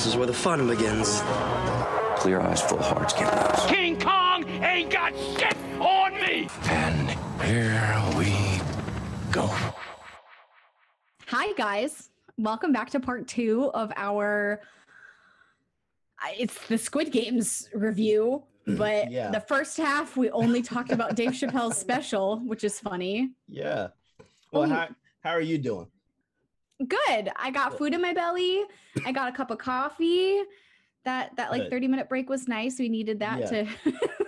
This is where the fun begins. Clear eyes, full hearts, get loose. King Kong ain't got shit on me! And here we go. Hi, guys. Welcome back to part 2 of our... It's the Squid Games review, but the first half, we only talked about Dave Chappelle's special, which is funny. Yeah. Well, how are you doing? Good. I got food in my belly. I got a cup of coffee. That like 30-minute break was nice. We needed that to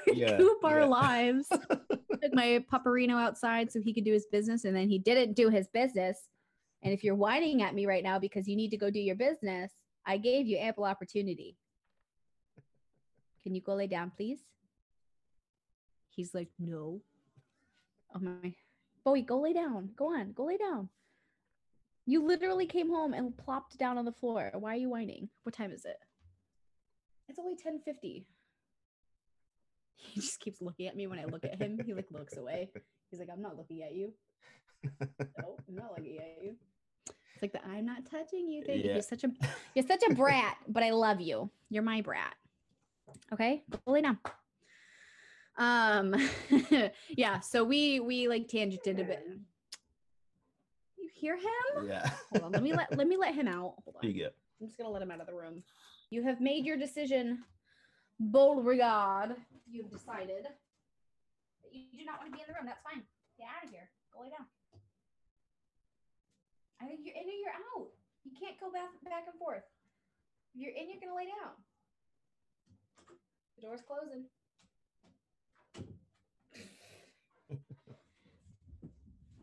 recoup our lives. Took my pupperino outside so he could do his business, and then he didn't do his business. And if you're whining at me right now because you need to go do your business, I gave you ample opportunity. Can you go lay down, please? He's like, no. Oh my. Bowie, go lay down. Go on. Go lay down. You literally came home and plopped down on the floor. Why are you whining? What time is it? It's only 10:50. He just keeps looking at me when I look at him. He like looks away. He's like, I'm not looking at you. No, I'm not looking at you. It's like the I'm not touching you thing. Yeah. You're such a brat, but I love you. You're my brat. Okay, go lay down. Yeah, so we like tangented a bit. You hear him? Yeah. Hold on, let me let him out. Hold on. You go. I'm just gonna let him out of the room. You have made your decision, Beauregard. You've decided that you do not want to be in the room. That's fine. Get out of here. Go lay down. I think you're in or you're out. You can't go back and forth. If you're in, you're gonna lay down. The door's closing.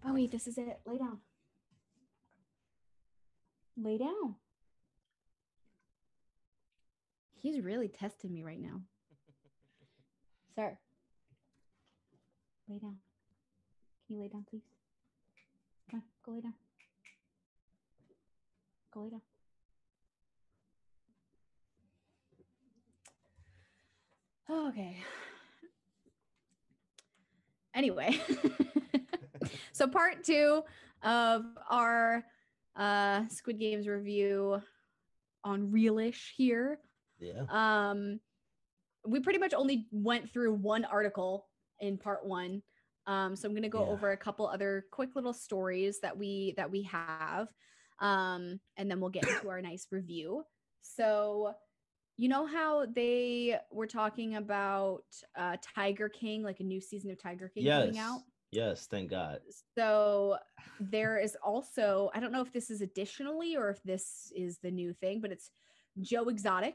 Bowie, this is it. Lay down. Lay down. He's really testing me right now. Sir. Lay down. Can you lay down, please? Come on, go lay down. Go lay down. Okay. Anyway. So part 2 of our Squid Games review on Reelish here. Yeah. We pretty much only went through one article in part 1. So I'm going to go over a couple other quick little stories that we have. And then we'll get into our nice review. So, you know how they were talking about Tiger King, like a new season of Tiger King coming out? Yes, thank God. So there is also, I don't know if this is additionally or if this is the new thing, but it's Joe Exotic,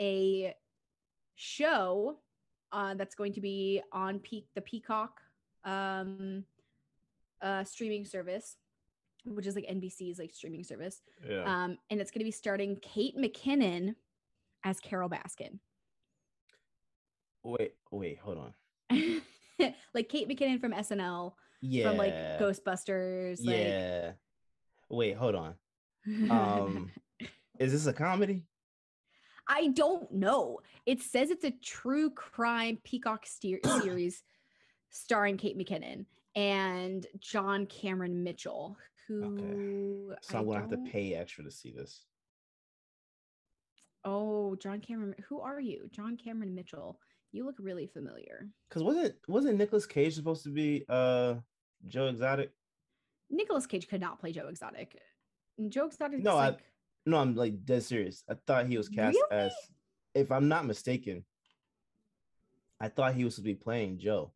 a show that's going to be on the Peacock streaming service, which is like NBC's like streaming service. Yeah. And it's going to be starting Kate McKinnon as Carol Baskin. Wait, hold on. Like Kate McKinnon from SNL, from like Ghostbusters. Yeah. Like... Wait, hold on. Is this a comedy? I don't know. It says it's a true crime Peacock series starring Kate McKinnon and John Cameron Mitchell, who... Okay. So I'm going to have to pay extra to see this. Oh, John Cameron. Who are you? John Cameron Mitchell. You look really familiar. Because wasn't Nicolas Cage supposed to be Joe Exotic? Nicolas Cage could not play Joe Exotic. Joe Exotic. No, I'm like dead serious. I thought he was cast as, if I'm not mistaken, I thought he was supposed to be playing Joe.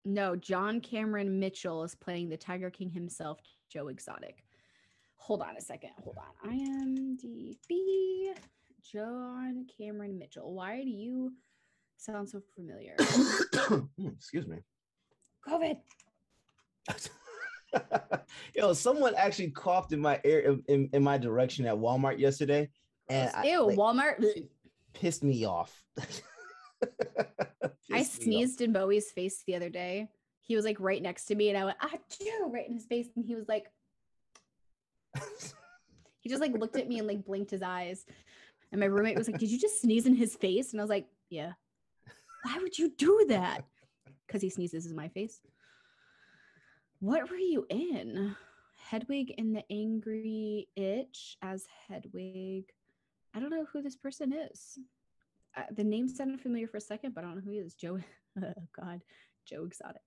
No, John Cameron Mitchell is playing the Tiger King himself, Joe Exotic. Hold on a second. Hold on. IMDb. John Cameron Mitchell. Why do you sound so familiar? Excuse me. COVID. Yo, someone actually coughed in my ear in my direction at Walmart yesterday, and Walmart pissed me off. I sneezed in Bowie's face the other day. He was like right next to me, and I went "Achoo!" right in his face, and he was like, he just like looked at me and like blinked his eyes. And my roommate was like, "Did you just sneeze in his face?" And I was like, "Yeah." Why would you do that? Because he sneezes in my face. What were you in? Hedwig and the Angry Itch as Hedwig. I don't know who this person is. The name sounded familiar for a second, but I don't know who he is. Joe, oh God, Joe Exotic.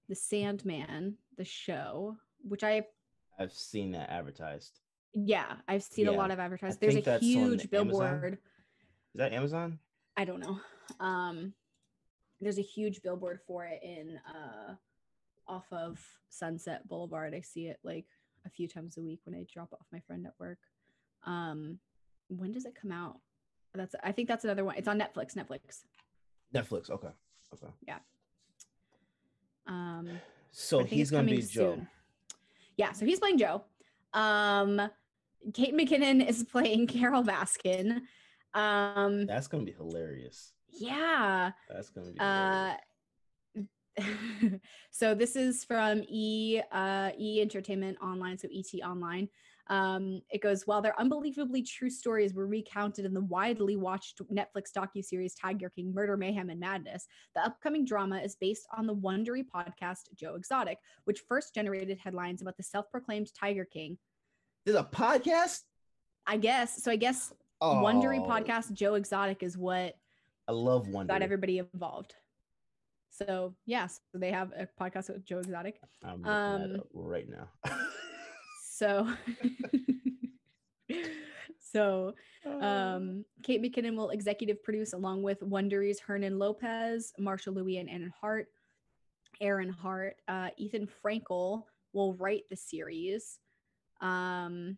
The Sandman, the show, which I've seen that advertised. Yeah, I've seen a lot of advertised. I There's think a that's huge on billboard. Amazon? Is that Amazon? I don't know. There's a huge billboard for it in off of Sunset Boulevard. I see it like a few times a week when I drop off my friend at work. When does it come out? I think that's another one. It's on Netflix. Netflix. Okay. Yeah. So he's gonna be Joe. Soon. Yeah. So he's playing Joe. Kate McKinnon is playing Carol Baskin. That's gonna be hilarious. Yeah. That's gonna be hilarious. So this is from E Entertainment Online, so ET Online. It goes, while their unbelievably true stories were recounted in the widely watched Netflix docuseries Tiger King: Murder, Mayhem, and Madness, the upcoming drama is based on the Wondery podcast Joe Exotic, which first generated headlines about the self-proclaimed Tiger King. There's a podcast? I guess. So I guess Wondery podcast Joe Exotic is what I love Wondery. Got everybody involved. So yes, so they have a podcast with Joe Exotic. I'm looking that up right now. So Kate McKinnon will executive produce along with Wondery's Hernan Lopez, Marsha Louis, and Aaron Hart. Ethan Frankel will write the series. Sorry.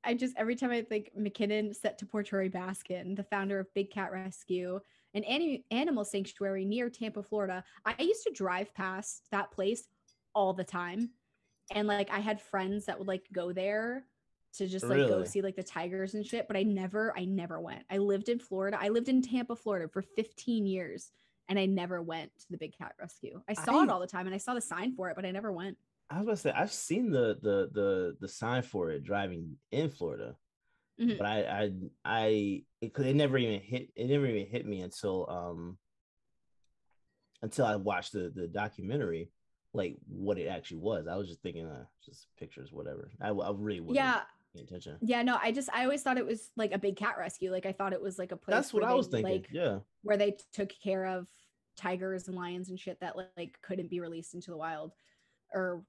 Every time I think McKinnon set to portray Baskin, the founder of Big Cat Rescue, an animal sanctuary near Tampa, Florida. I used to drive past that place all the time. And like I had friends that would like go there to just like go see like the tigers and shit, but I never went. I lived in Florida. I lived in Tampa, Florida for 15 years and I never went to the Big Cat Rescue. I saw it all the time and I saw the sign for it, but I never went. I was about to say I've seen the sign for it driving in Florida, but it never even hit me until I watched the documentary, like what it actually was. I was just thinking just pictures, whatever. I really wouldn't pay attention. Yeah, no, I always thought it was like a big cat rescue. Like I thought it was like a place. That's what I was thinking. Like, yeah, where they took care of tigers and lions and shit that like couldn't be released into the wild. Or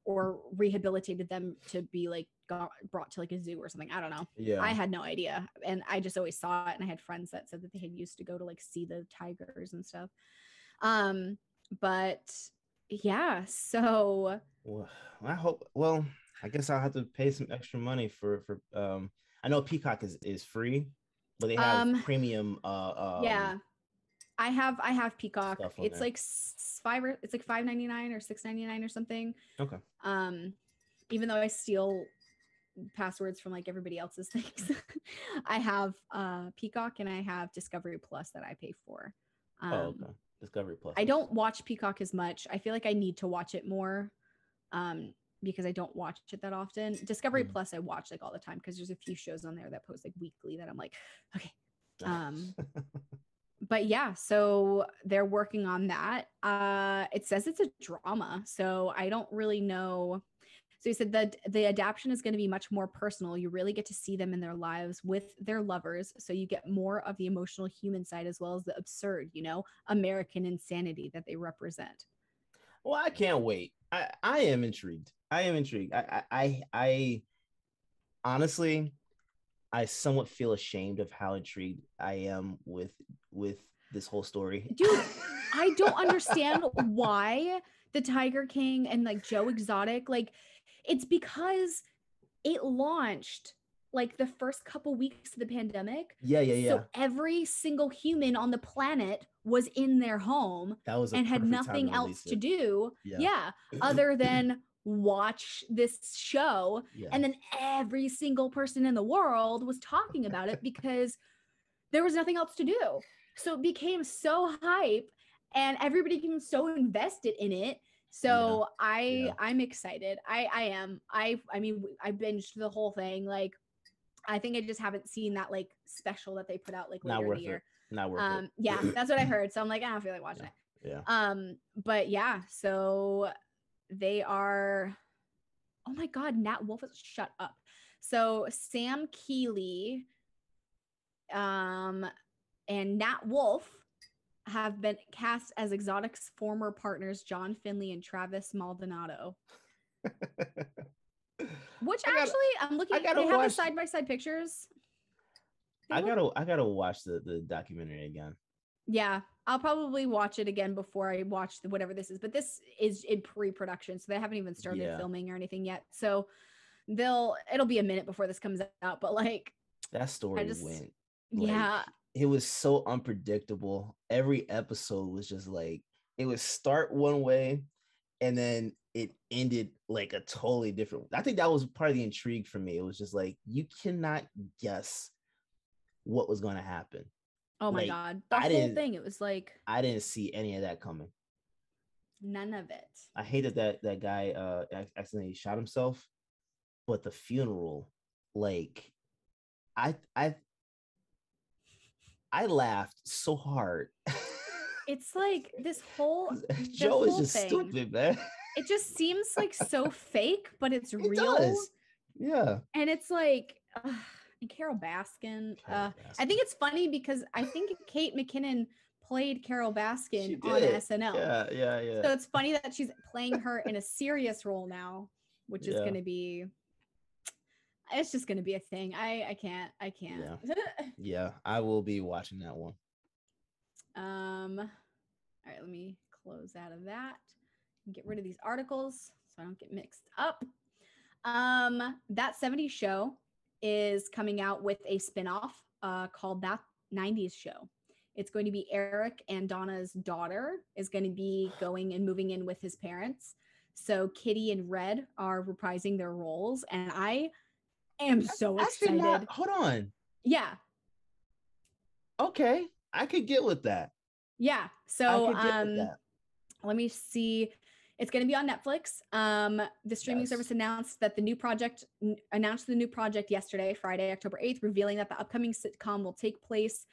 rehabilitated them to be like brought to like a zoo or something. I don't know. Yeah, I had no idea, and I just always saw it. And I had friends that said that they had used to go to like see the tigers and stuff. But yeah, so I hope. Well, I guess I'll have to pay some extra money for. I know Peacock is free, but they have premium. Yeah. I have Peacock. It's like $5.99 or $6.99 or something. Okay. Even though I steal passwords from like everybody else's things, I have Peacock and I have Discovery Plus that I pay for. Okay. Discovery Plus. I don't watch Peacock as much. I feel like I need to watch it more, because I don't watch it that often. Discovery Plus I watch like all the time because there's a few shows on there that post like weekly that I'm like, okay. But yeah, so they're working on that. It says it's a drama, so I don't really know. So he said that the adaptation is going to be much more personal. You really get to see them in their lives with their lovers, so you get more of the emotional human side as well as the absurd, American insanity that they represent. Well, I can't wait. I am intrigued. I honestly, I somewhat feel ashamed of how intrigued I am with this whole story. Dude, I don't understand why the Tiger King and like Joe Exotic, like it's because it launched like the first couple weeks of the pandemic. Yeah. So every single human on the planet was in their home and had nothing else to do. Yeah. Other than watch this show. And then every single person in the world was talking about it because there was nothing else to do. So it became so hype and everybody became so invested in it. So I'm excited. I am. I mean, I binged the whole thing. Like, I think I just haven't seen that like special that they put out like later in the year. Not worth it. Yeah, that's what I heard. So I'm like, I don't feel like watching it. Yeah. But yeah, so they are. Oh my God, Nat Wolff, shut up. So Sam Keeley and Nat Wolff have been cast as Exotic's former partners John Finley and Travis Maldonado. Which I'm looking. They have the side-by-side pictures. I gotta watch the documentary again. Yeah, I'll probably watch it again before I watch whatever this is. But this is in pre-production, so they haven't even started filming or anything yet. So it'll be a minute before this comes out. But like that story went. Yeah. It was so unpredictable. Every episode was just like it would start one way and then it ended like a totally different. I think that was part of the intrigue for me. It was just like you cannot guess what was going to happen. Oh my God. The whole thing. It was like I didn't see any of that coming. None of it. I hated that guy accidentally shot himself, but the funeral, like I laughed so hard. It's like this whole Joe is just stupid, man. It just seems like so fake, but it's real. Does. Yeah. And it's like and Carol Baskin. I think it's funny because I think Kate McKinnon played Carol Baskin on SNL. Yeah. So it's funny that she's playing her in a serious role now, which is going to be. It's just going to be a thing. I can't. Yeah, I will be watching that one. All right, let me close out of that. Get rid of these articles so I don't get mixed up. That 70s Show is coming out with a spinoff called That 90s Show. It's going to be Eric and Donna's daughter is going to be going and moving in with his parents. So Kitty and Red are reprising their roles, and I am so excited. Hold on. Yeah. Okay, I could get with that. Yeah. So let me see. It's going to be on Netflix. The streaming service announced the new project yesterday, Friday, October 8th, revealing that the upcoming sitcom will take place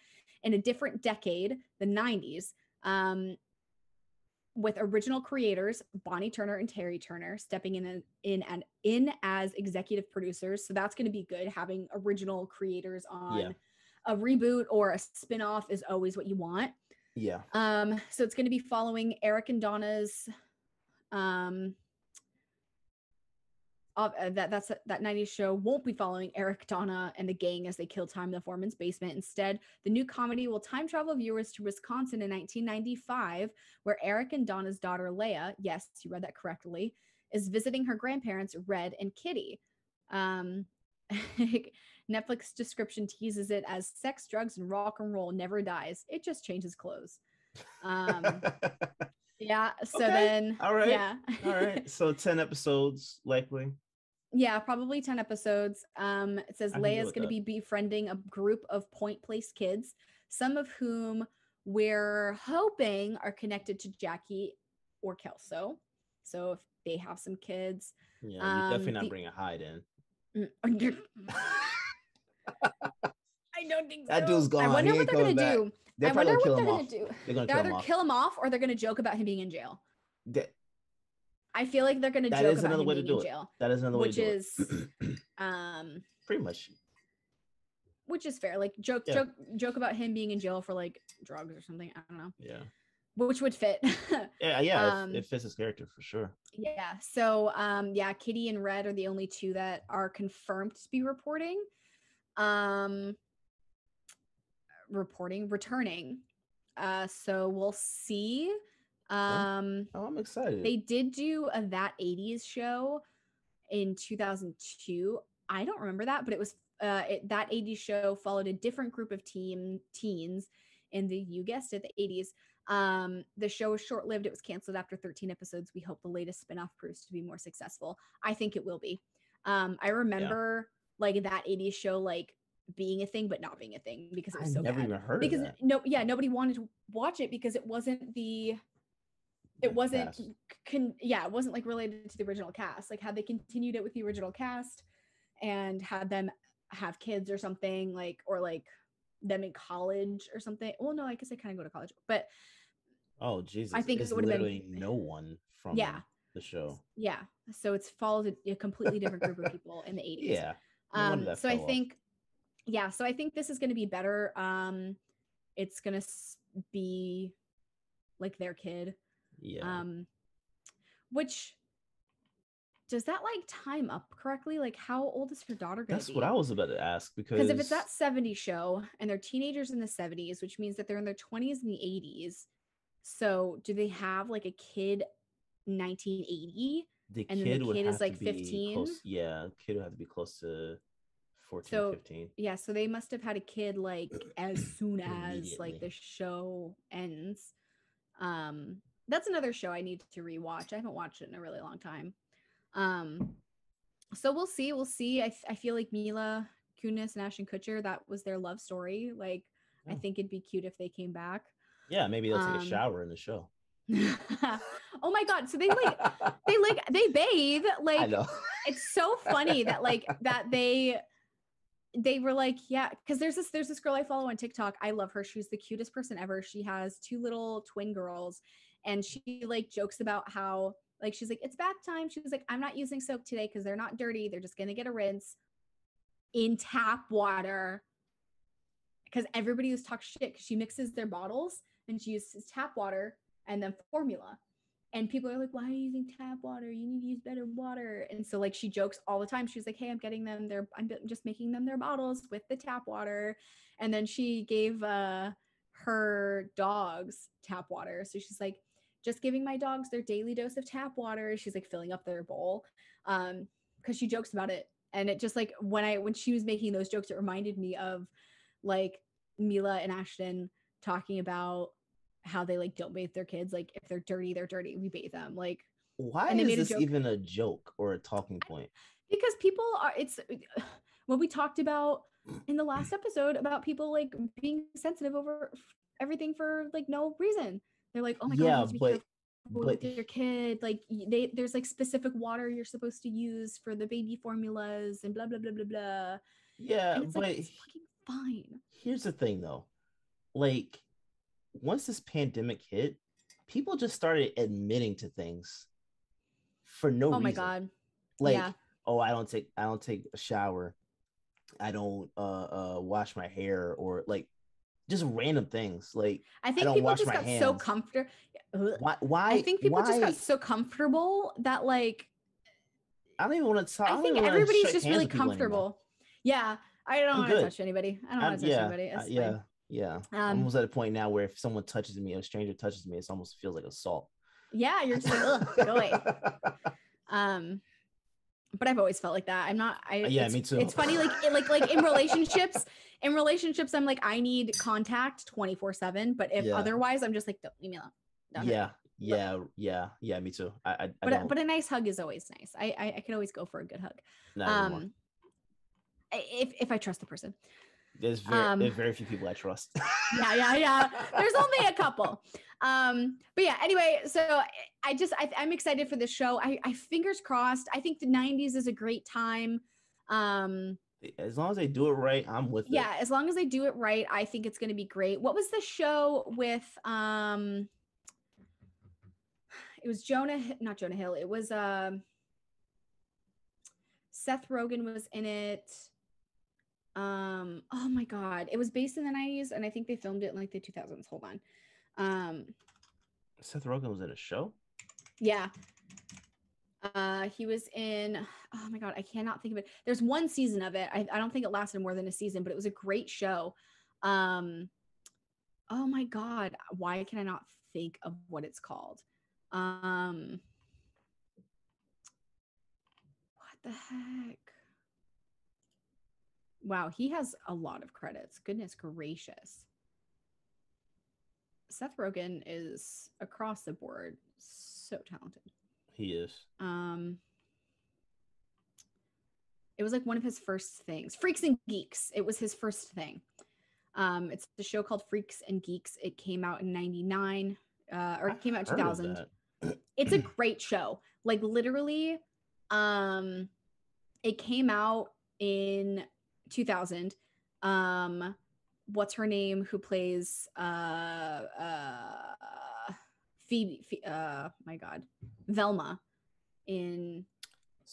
in a different decade, the 90s, with original creators Bonnie Turner and Terry Turner stepping in as executive producers. So that's going to be good. Having original creators on a reboot or a spinoff is always what you want. Yeah. So it's going to be following Eric and Donna's that 90s show won't be following Eric, Donna, and the gang as they kill time in the foreman's basement. Instead, the new comedy will time travel viewers to Wisconsin in 1995, where Eric and Donna's daughter, Leia, yes, you read that correctly, is visiting her grandparents, Red and Kitty. Netflix description teases it as sex, drugs, and rock and roll never dies. It just changes clothes. Yeah. So then, all right. Yeah. All right. So 10 episodes likely. Yeah, probably 10 episodes. It says Leia's going to be befriending a group of Point Place kids, some of whom we're hoping are connected to Jackie or Kelso. So if they have some kids. Yeah, you definitely not bring a Hyde in. I don't think so. That dude's gone. I wonder what they're going to do. I wonder what they're going to do. They're either kill him off or they're going to joke about him being in jail. I feel like they're going to joke about him being in jail. That is another way to do it. Which is pretty much. Which is fair. Like joke about him being in jail for like drugs or something. I don't know. Yeah. Which would fit. Yeah. It fits his character for sure. Yeah. So Kitty and Red are the only two that are confirmed to be returning. So we'll see. I'm excited. They did do a That 80s show in 2002. I don't remember that, but it was That 80s show followed a different group of teens in the, you guessed it, the 80s. The show was short-lived. It was canceled after 13 episodes. We hope the latest spinoff proves to be more successful. I think it will be. I remember like That 80s show like being a thing but not being a thing because it was so never bad. Even heard because of that. Nobody wanted to watch it because it wasn't it wasn't like related to the original cast. Like had they continued it with the original cast and had them have kids or something, like, or like them in college or something. Well, no, I guess they kind of go to college, but oh Jesus, I think it would have been no one from the show. Yeah, so it's followed a completely different group of people in the 80s. Yeah. So I think, yeah, so I think this is going to be better. It's going to be like their kid. Yeah. Which, does that like time up correctly? Like, how old is her daughter going to be? That's what I was about to ask, because if it's that 70s show and they're teenagers in the 70s, which means that they're in their 20s and the 80s. So do they have like a kid 1980? The and kid then the would kid have is like to be 15. close. Yeah, the kid would have to be close to 14, So 15. yeah, so they must have had a kid like as soon as like Immediately. the show ends. That's another show I need to rewatch. I haven't watched it in a really long time. So we'll see. I feel like Mila Kunis and Ashton Kutcher, that was their love story. Like, I think it'd be cute if they came back. Yeah, maybe they'll take a shower in the show. Oh my god! So they bathe. Like, I know. It's so funny that they were like, yeah, because there's this girl I follow on TikTok. I love her. She's the cutest person ever. She has 2 little twin girls, and she like jokes about how like she's like, it's bath time. She was like, I'm not using soap today because they're not dirty. They're just gonna get a rinse in tap water. Because everybody was talking shit because she mixes their bottles and she uses tap water and then formula. And people are like, why are you using tap water? You need to use better water. And so like she jokes all the time. She's like, hey, I'm just making them their bottles with the tap water. And then she gave her dogs tap water. So she's like, just giving my dogs their daily dose of tap water. She's like filling up their bowl. Because she jokes about it. And it just like when she was making those jokes, it reminded me of like Mila and Ashton talking about how they like don't bathe their kids. Like, if they're dirty, they're dirty. We bathe them. Like, why is this even a joke or a talking point? Because people are, it's what we talked about in the last episode about people like being sensitive over everything for like no reason. They're like, oh my god, you need to be careful with your kid. Like, there's like specific water you're supposed to use for the baby formulas and blah blah blah blah blah. Yeah, and it's like, it's fucking fine. Here's the thing though, like, once this pandemic hit, people just started admitting to things for no reason. Oh my god. Like, yeah. Oh, I don't take a shower. I don't wash my hair, or like just random things. Like, I think people just got so comfortable. Why? I think people just got so comfortable that like I don't even want to talk. I think everybody's just really comfortable. Yeah, I don't want to touch anybody. I don't want to touch anybody. Yeah. I'm almost at a point now where if someone touches me, a stranger touches me, it almost feels like assault. Yeah, you're just like, ugh, go away. But I've always felt like that. I'm not. Me too. It's funny, like in relationships. In relationships, I'm like, I need contact 24/7. But if otherwise, I'm just like, don't leave me alone. Yeah. Me too. But a nice hug is always nice. I could always go for a good hug. If I trust the person. There's very few people I trust. Yeah. There's only a couple. But yeah, anyway, so I'm excited for this show. I fingers crossed. I think the 90s is a great time. As long as they do it right, I'm with it. Yeah, as long as they do it right, I think it's going to be great. What was the show with it was not Jonah Hill. It was Seth Rogen was in it. Oh my god, it was based in the 90s and I think they filmed it in like the 2000s. Hold on. Seth Rogen was in a show? Yeah. He was in, oh my god, I cannot think of it. There's one season of it. I don't think it lasted more than a season, but it was a great show. Oh my god, why can I not think of what it's called? What the heck? Wow, he has a lot of credits. Goodness gracious. Seth Rogen is across the board so talented. He is. It was like one of his first things. Freaks and Geeks. It was his first thing. It's a show called Freaks and Geeks. It came out in 99, or it came out in 2000. It's a great show. Like literally, it came out in 2000. What's her name who plays Phoebe my god, Velma in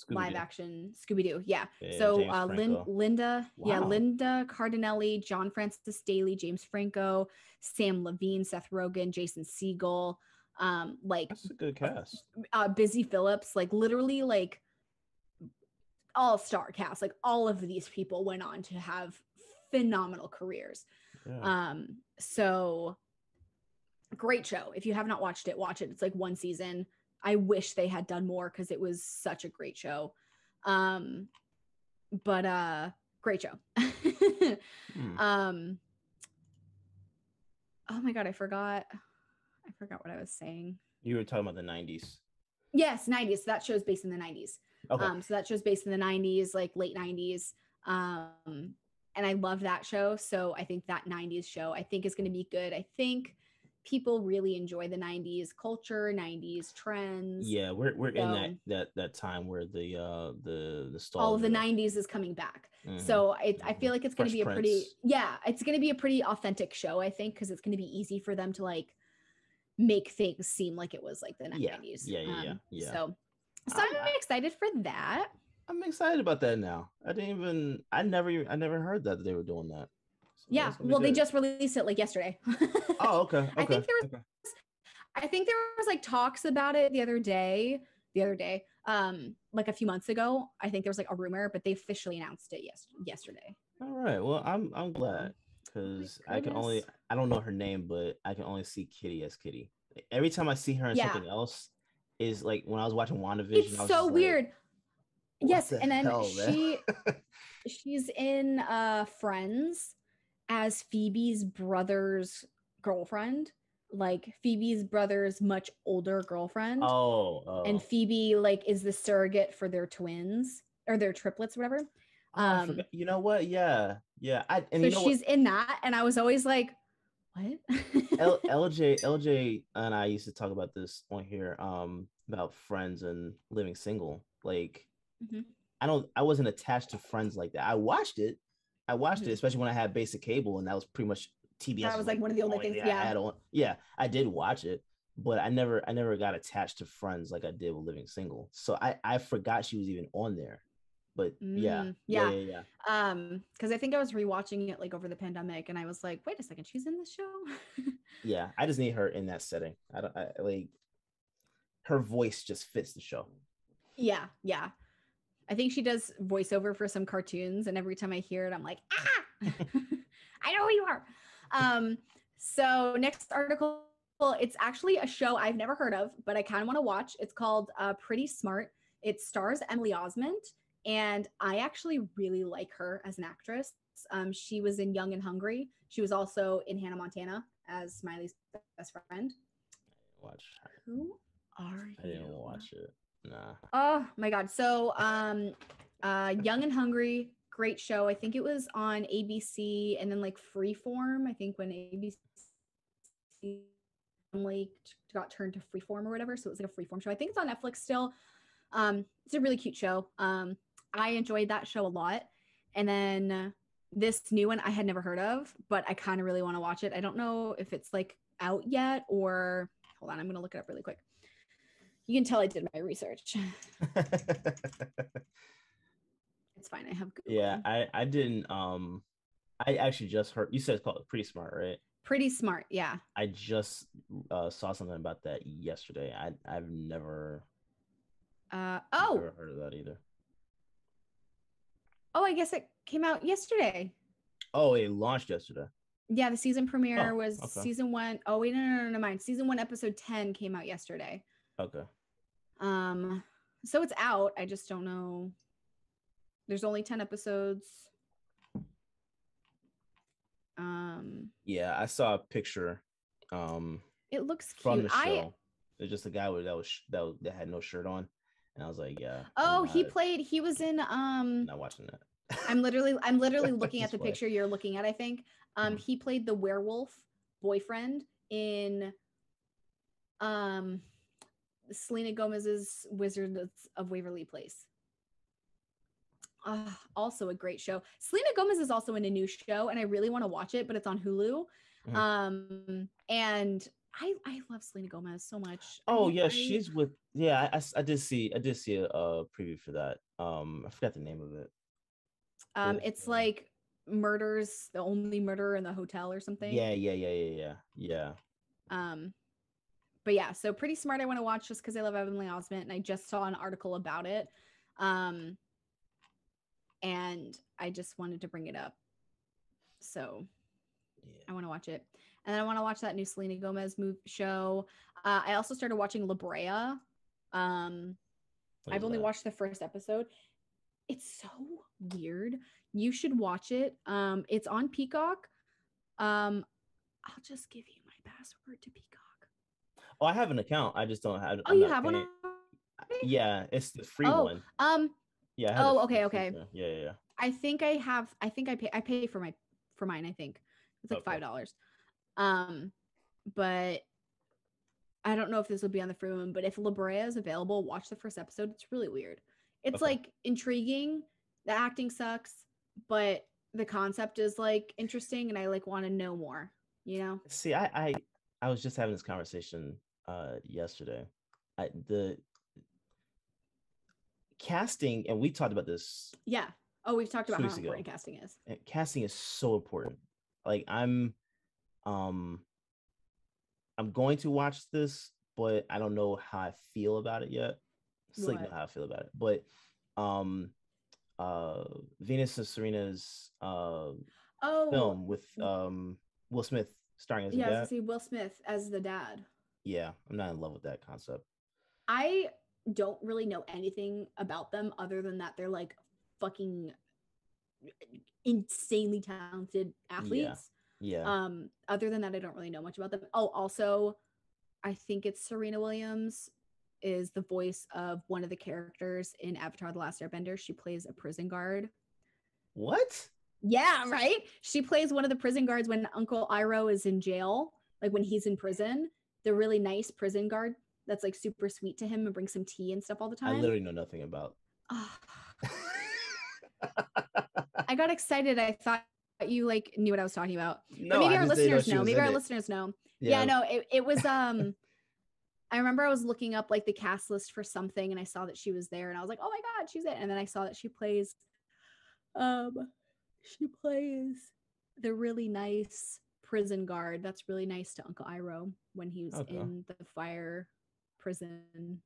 live action Scooby-Doo. Yeah. Yeah, So James Franco. Linda, yeah, Wow. Linda Cardinelli, John Francis Daly, James Franco, Sam Levine, Seth Rogen, Jason Segel, like That's a good cast. Busy Phillips, like literally like all-star cast. Like all of these people went on to have phenomenal careers. Yeah. So great show. If you have not watched it, watch it. It's like one season. I wish they had done more because it was such a great show. But great show. Oh my god, I forgot what I was saying. You were talking about the 90s. Yes, 90s. So that show's based in the 90s. Okay. So that show's based in the 90s, like late 90s. And I love that show. So I think that 90s show I think is going to be good. I think people really enjoy the 90s culture, 90s trends. Yeah, we're in that time where the all of the 90s is coming back. So I feel like it's going to be a pretty it's going to be a pretty authentic show, I think, because it's going to be easy for them to like make things seem like it was like the 90s. Yeah. So I'm excited for that. I'm excited about that now. I never heard that they were doing that. So yeah, well, they just released it like yesterday. Oh, okay. I think there was like talks about it the other day, like a few months ago. I think there was like a rumor, but they officially announced it yesterday. All right. Well, I'm glad because I don't know her name, but I can only see Kitty as Kitty. Every time I see her in something else is like when I was watching WandaVision. It's so weird. Yes, and then she's in Friends as Phoebe's brother's girlfriend, like Phoebe's brother's much older girlfriend. Oh. And Phoebe like is the surrogate for their twins or their triplets, whatever. You know what? Yeah. She's in that, and I was always like, what? LJ and I used to talk about this on here about Friends and living single. Like I wasn't attached to Friends like that. I watched it, especially when I had basic cable, and that was pretty much TBS. That was like one of the only things. Yeah, I had on. Yeah, I did watch it, but I never got attached to Friends like I did with Living Single. So I forgot she was even on there. But yeah. Because I think I was rewatching it like over the pandemic, and I was like, wait a second, she's in this show. Yeah, I just need her in that setting. I like her voice just fits the show. Yeah. I think she does voiceover for some cartoons, and every time I hear it, I'm like, I know who you are. So next article, it's actually a show I've never heard of, but I kind of want to watch. It's called Pretty Smart. It stars Emily Osment, and I actually really like her as an actress. She was in Young and Hungry. She was also in Hannah Montana as Smiley's best friend. Who are you? I didn't watch it. Nah. Oh my god. So Young and Hungry, great show. I think it was on ABC and then like Freeform. I think when ABC like got turned to Freeform or whatever. So it was like a Freeform show. I think it's on Netflix still. It's a really cute show. I enjoyed that show a lot. And then this new one I had never heard of, but I kind of really want to watch it. I don't know if it's like out yet or hold on, I'm gonna look it up really quick. You can tell I did my research. It's fine. I have Google. Yeah, I didn't. I actually just heard you said it's called Pretty Smart, right? Pretty Smart, yeah. I just saw something about that yesterday. I've never. Never heard of that either. Oh, I guess it came out yesterday. Oh, it launched yesterday. Yeah, the season premiere was season 1. Oh wait, no, mind. Season 1, episode 10 came out yesterday. Okay. So it's out. I just don't know. There's only 10 episodes. Yeah, I saw a picture. It looks from cute. the show. It's just a guy that had no shirt on, and I was like, yeah. Oh, he was in Not watching that. I'm literally looking at the picture you're looking at, I think. He played the werewolf boyfriend in Selena Gomez's Wizards of Waverly Place. Also a great show. Selena Gomez is also in a new show, and I really want to watch it, but it's on Hulu. And I love Selena Gomez so much. Oh yeah, she's with yeah. I did see a preview for that. I forgot the name of it. It's like murders, the only murder in the hotel or something. Yeah. But yeah, so Pretty Smart I want to watch just because I love Emily Osment, and I just saw an article about it. And I just wanted to bring it up. So I want to watch it. And then I want to watch that new Selena Gomez show. I also started watching La Brea. I've only watched the first episode. It's so weird. You should watch it. It's on Peacock. I'll just give you my password to Peacock. Oh, I have an account. I just don't have. Oh, you have one? Yeah, it's the free one. Yeah. Okay. Yeah. I think I pay for mine. I think it's like $5. But I don't know if this will be on the free one. But if La Brea is available, watch the first episode. It's really weird. It's like intriguing. The acting sucks, but the concept is like interesting, and I like want to know more. You know. See, I was just having this conversation yesterday. The casting, and we talked about this. Yeah. Oh, we've talked about how important casting is. And casting is so important. Like I'm going to watch this, but I don't know how I feel about it yet. Still know how I feel about it. But Venus and Serena's film with Will Smith starring as the dad. Yeah, I was gonna say Will Smith as the dad. Yeah, I'm not in love with that concept. I don't really know anything about them other than that they're like fucking insanely talented athletes. Yeah. Other than that, I don't really know much about them. Oh, also, I think it's Serena Williams is the voice of one of the characters in Avatar: The Last Airbender. She plays a prison guard. What? Yeah, right? She plays one of the prison guards when Uncle Iroh is in jail, like when he's in prison. The really nice prison guard that's like super sweet to him and brings some tea and stuff all the time. I literally know nothing about. I got excited. I thought you like knew what I was talking about. No, but maybe our listeners know. Maybe our listeners know. Yeah, no, it was I remember I was looking up like the cast list for something and I saw that she was there and I was like, oh my God, she's it. And then I saw that she plays the really nice prison guard that's really nice to Uncle Iroh when he was in the fire prison.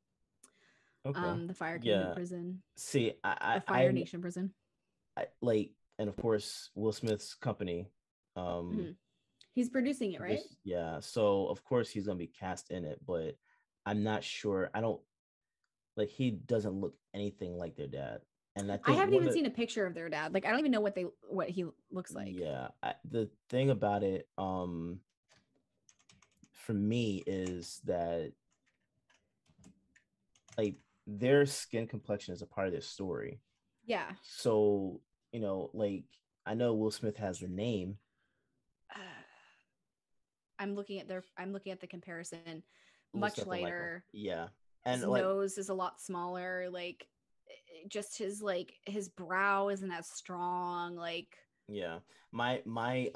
The Fire Kingdom prison. See, the Fire Nation prison. And of course, Will Smith's company. He's producing it, right? Yeah. So of course he's gonna be cast in it, but I'm not sure. I don't like. He doesn't look anything like their dad. And I haven't even seen a picture of their dad. Like I don't even know what he looks like. Yeah. The thing about it, for me, is that like their skin complexion is a part of their story. Yeah. So like I know Will Smith has the name. I'm looking at the comparison. Much lighter. Yeah. And his nose is a lot smaller. Like just his brow isn't as strong. Like yeah. My his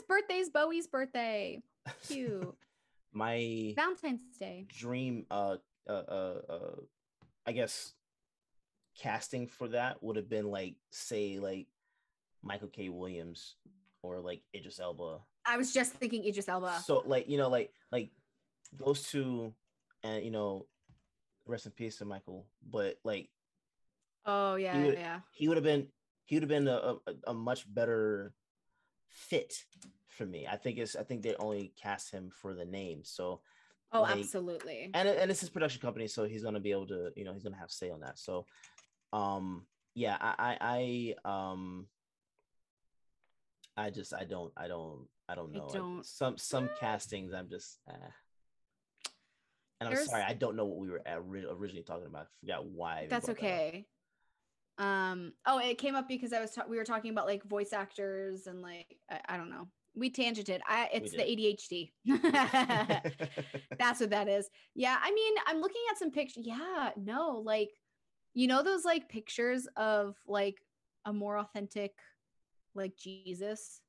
birthday's Bowie's birthday. Cute. My Valentine's Day dream I guess casting for that would have been like say like Michael K. Williams or like Idris Elba. I was just thinking Idris Elba. So like like those two, and rest in peace to Michael, but like he would have been a much better fit for me. I think they only cast him for the name. So absolutely. And it's his production company, so he's gonna be able to he's gonna have say on that. So yeah, I don't know. Some castings I'm just and I'm sorry, I don't know what we were originally talking about. I forgot why. That's okay. It came up because we were talking about like voice actors and like I don't know. We tangented. It's the ADHD. That's what that is. Yeah, I mean, I'm looking at some pictures. Yeah, no, like those like pictures of like a more authentic like Jesus.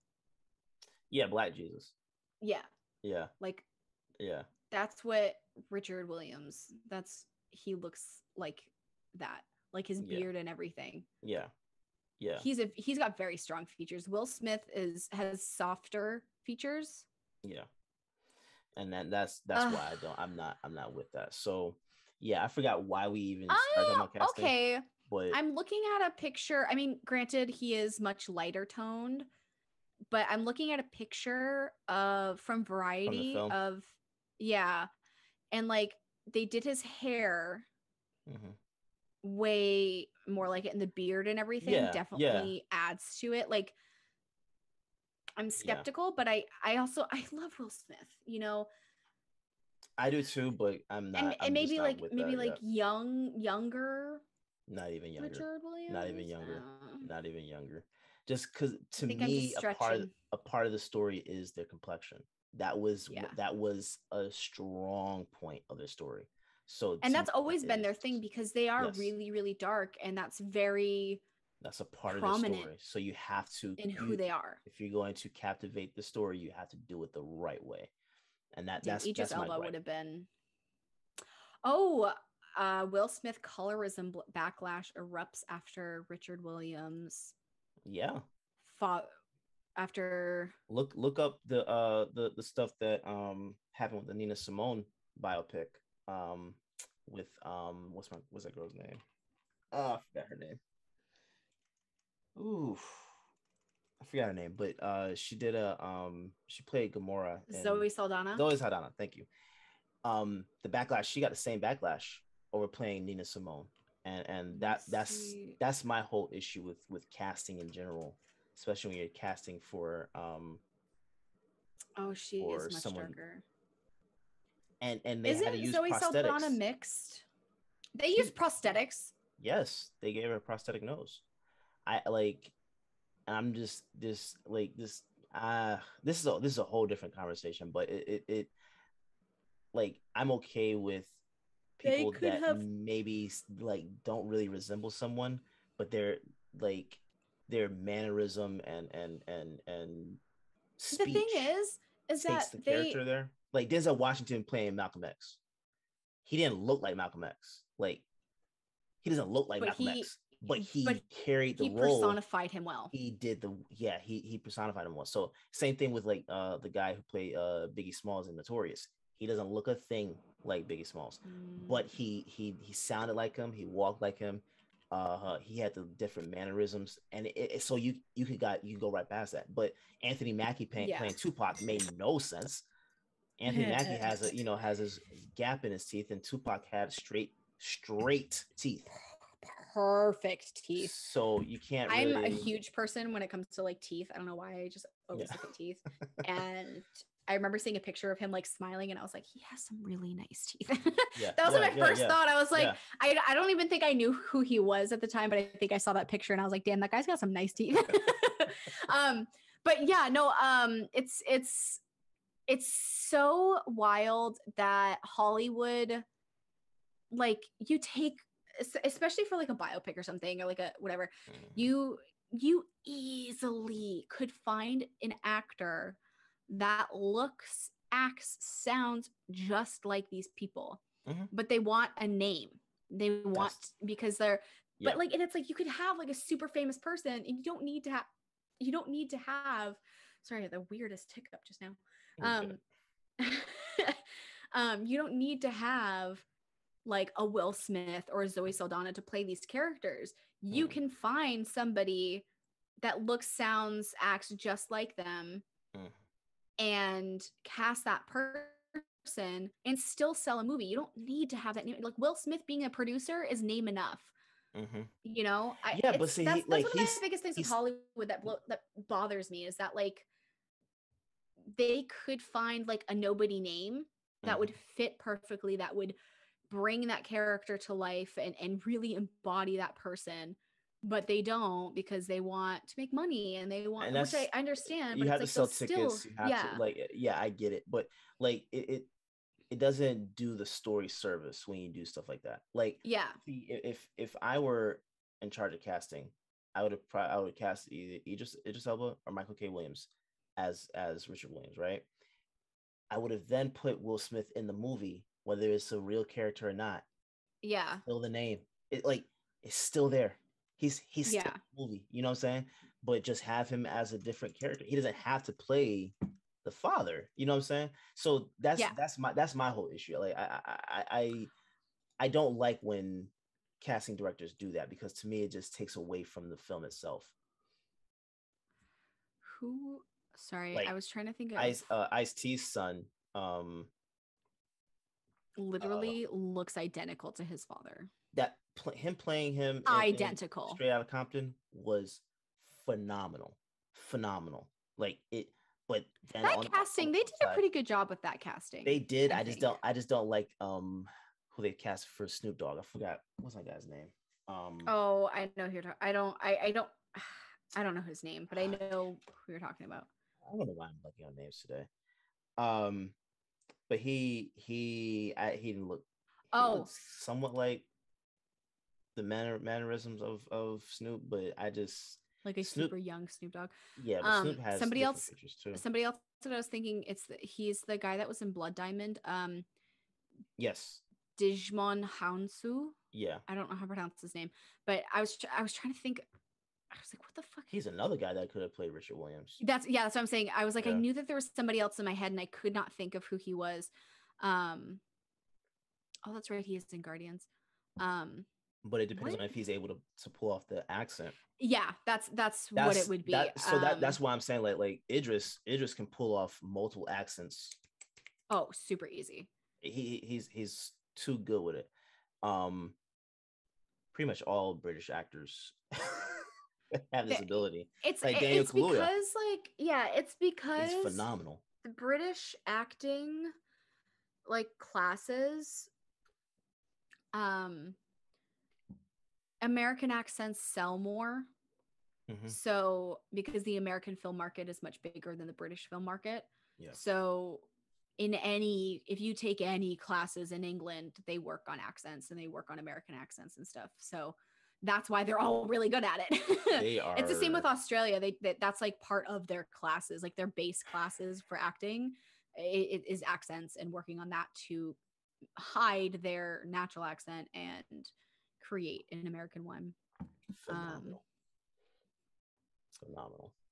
Yeah, Black Jesus. Yeah. Yeah. Like, yeah. That's what Richard Williams, he looks like that. Like his Yeah. beard and everything. Yeah. Yeah. He's got very strong features. Will Smith has softer features. Yeah. And that's why I'm not with that. So yeah, I forgot why we even started talking about casting. Okay. But I'm looking at a picture. I mean, granted, he is much lighter toned, but I'm looking at a picture from Variety of yeah. And like they did his hair way more like it, in the beard and everything definitely adds to it. Like I'm skeptical, but I love Will Smith, you know. I do too, but I'm not. And maybe like younger. Not even younger. Richard Williams. Not even younger. Not even younger. Just because to me, a part of the story is their complexion. That was a strong point of their story. So and that's always been their thing, because they are really, really dark, and that's a part of the story. So you have to in who they are. If you're going to captivate the story, you have to do it the right way. And that's Idris Elba would have been. Will Smith colorism backlash erupts after Richard Williams. Yeah. Fought after. Look up the stuff that happened with the Nina Simone biopic. With what's that girl's name? Oh, I forgot her name. Ooh, I forgot her name, but she did she played Gamora. Zoe Saldana. Thank you. The backlash, she got the same backlash over playing Nina Simone, and that's my whole issue with casting in general, especially when you're casting for she is much darker. And they had to use Zoe prosthetics. Saldana mixed? They used prosthetics. Yes, they gave her a prosthetic nose. I'm just this is a whole different conversation, but it like I'm okay with people that maybe like don't really resemble someone, but their mannerism and speech. The thing is that the character there, like Denzel Washington playing Malcolm X. He didn't look like Malcolm X. Like he doesn't look like Malcolm X, but he carried the role. He personified him well. He did he personified him well. So same thing with like the guy who played Biggie Smalls in Notorious. He doesn't look a thing like Biggie Smalls, but he sounded like him. He walked like him. He had the different mannerisms, and so you could go right past that. But Anthony Mackie playing Tupac made no sense. Anthony Mackie has his gap in his teeth, and Tupac had straight teeth. Perfect teeth. So you can't. I'm a huge person when it comes to like teeth. I don't know why, I just always look at teeth. And I remember seeing a picture of him like smiling, and I was like, he has some really nice teeth. That was my first thought. I was like, I don't even think I knew who he was at the time, but I think I saw that picture and I was like, damn, that guy's got some nice teeth. But yeah, no, it's so wild that Hollywood, like, you take, especially for like a biopic or something, or like a whatever, you easily could find an actor that looks, acts, sounds just like these people, but they want a name. They want, because they're, but like, and it's like, you could have like a super famous person, and you don't need to have, sorry, the weirdest hiccup just now. You don't need to have like a Will Smith or a Zoe Saldana to play these characters. You can find somebody that looks, sounds, acts just like them, and cast that person and still sell a movie. You don't need to have that name. Like Will Smith being a producer is name enough. You know, but see, that's one of my biggest things with Hollywood that bothers me, is that like they could find like a nobody name that would fit perfectly, that would bring that character to life and really embody that person, but they don't, because they want to make money, and they want, which I understand, but you have it's to like, sell tickets. Still, you have to, like, I get it, but like it doesn't do the story service when you do stuff like that. Like, see, if I were in charge of casting, I would cast either Idris Elba or Michael K. Williams as Richard Williams, right? I would have then put Will Smith in the movie, whether it's a real character or not. Yeah. Still the name. It's still there. He's still in the movie. You know what I'm saying? But just have him as a different character. He doesn't have to play the father. You know what I'm saying? So that's my whole issue. Like I don't like when casting directors do that, because to me it just takes away from the film itself. Who? Sorry, like I was trying to think of. Ice-T's son. Literally looks identical to his father. Him playing him identical in Straight Outta Compton was phenomenal. Like it, but then that casting, they did a pretty good job with that casting. They did. I just don't like who they cast for Snoop Dogg. I forgot what's that guy's name. Oh, I know who you're talking. I don't know his name, but I know who you're talking about. I don't know why I'm looking on names today. But he didn't look. He looked somewhat like the mannerisms of Snoop, but I just like a super young Snoop Dogg. Yeah, but Snoop has somebody else too. Somebody else that I was thinking, he's the guy that was in Blood Diamond. Yes. Digimon Hansu. Yeah. I don't know how to pronounce his name, but I was trying to think. I was like, what the fuck? He's another guy that could have played Richard Williams. That's what I'm saying. I was like, I knew that there was somebody else in my head and I could not think of who he was. Oh, that's right. He is in Guardians. But it depends on if he's able to pull off the accent. Yeah, that's what it would be. That's why I'm saying like Idris can pull off multiple accents. Oh, super easy. He's too good with it. Pretty much all British actors have this ability. It's like Daniel Kaluuya. It's because he's phenomenal. The British acting like classes, American accents sell more. Mm-hmm. So because the American film market is much bigger than the British film market. Yeah. So if you take any classes in England, they work on accents and they work on American accents and stuff. So that's why they're all really good at it. They are. It's the same with Australia. That's like part of their classes, like their base classes for acting. It is accents and working on that to hide their natural accent and create an American one. Phenomenal.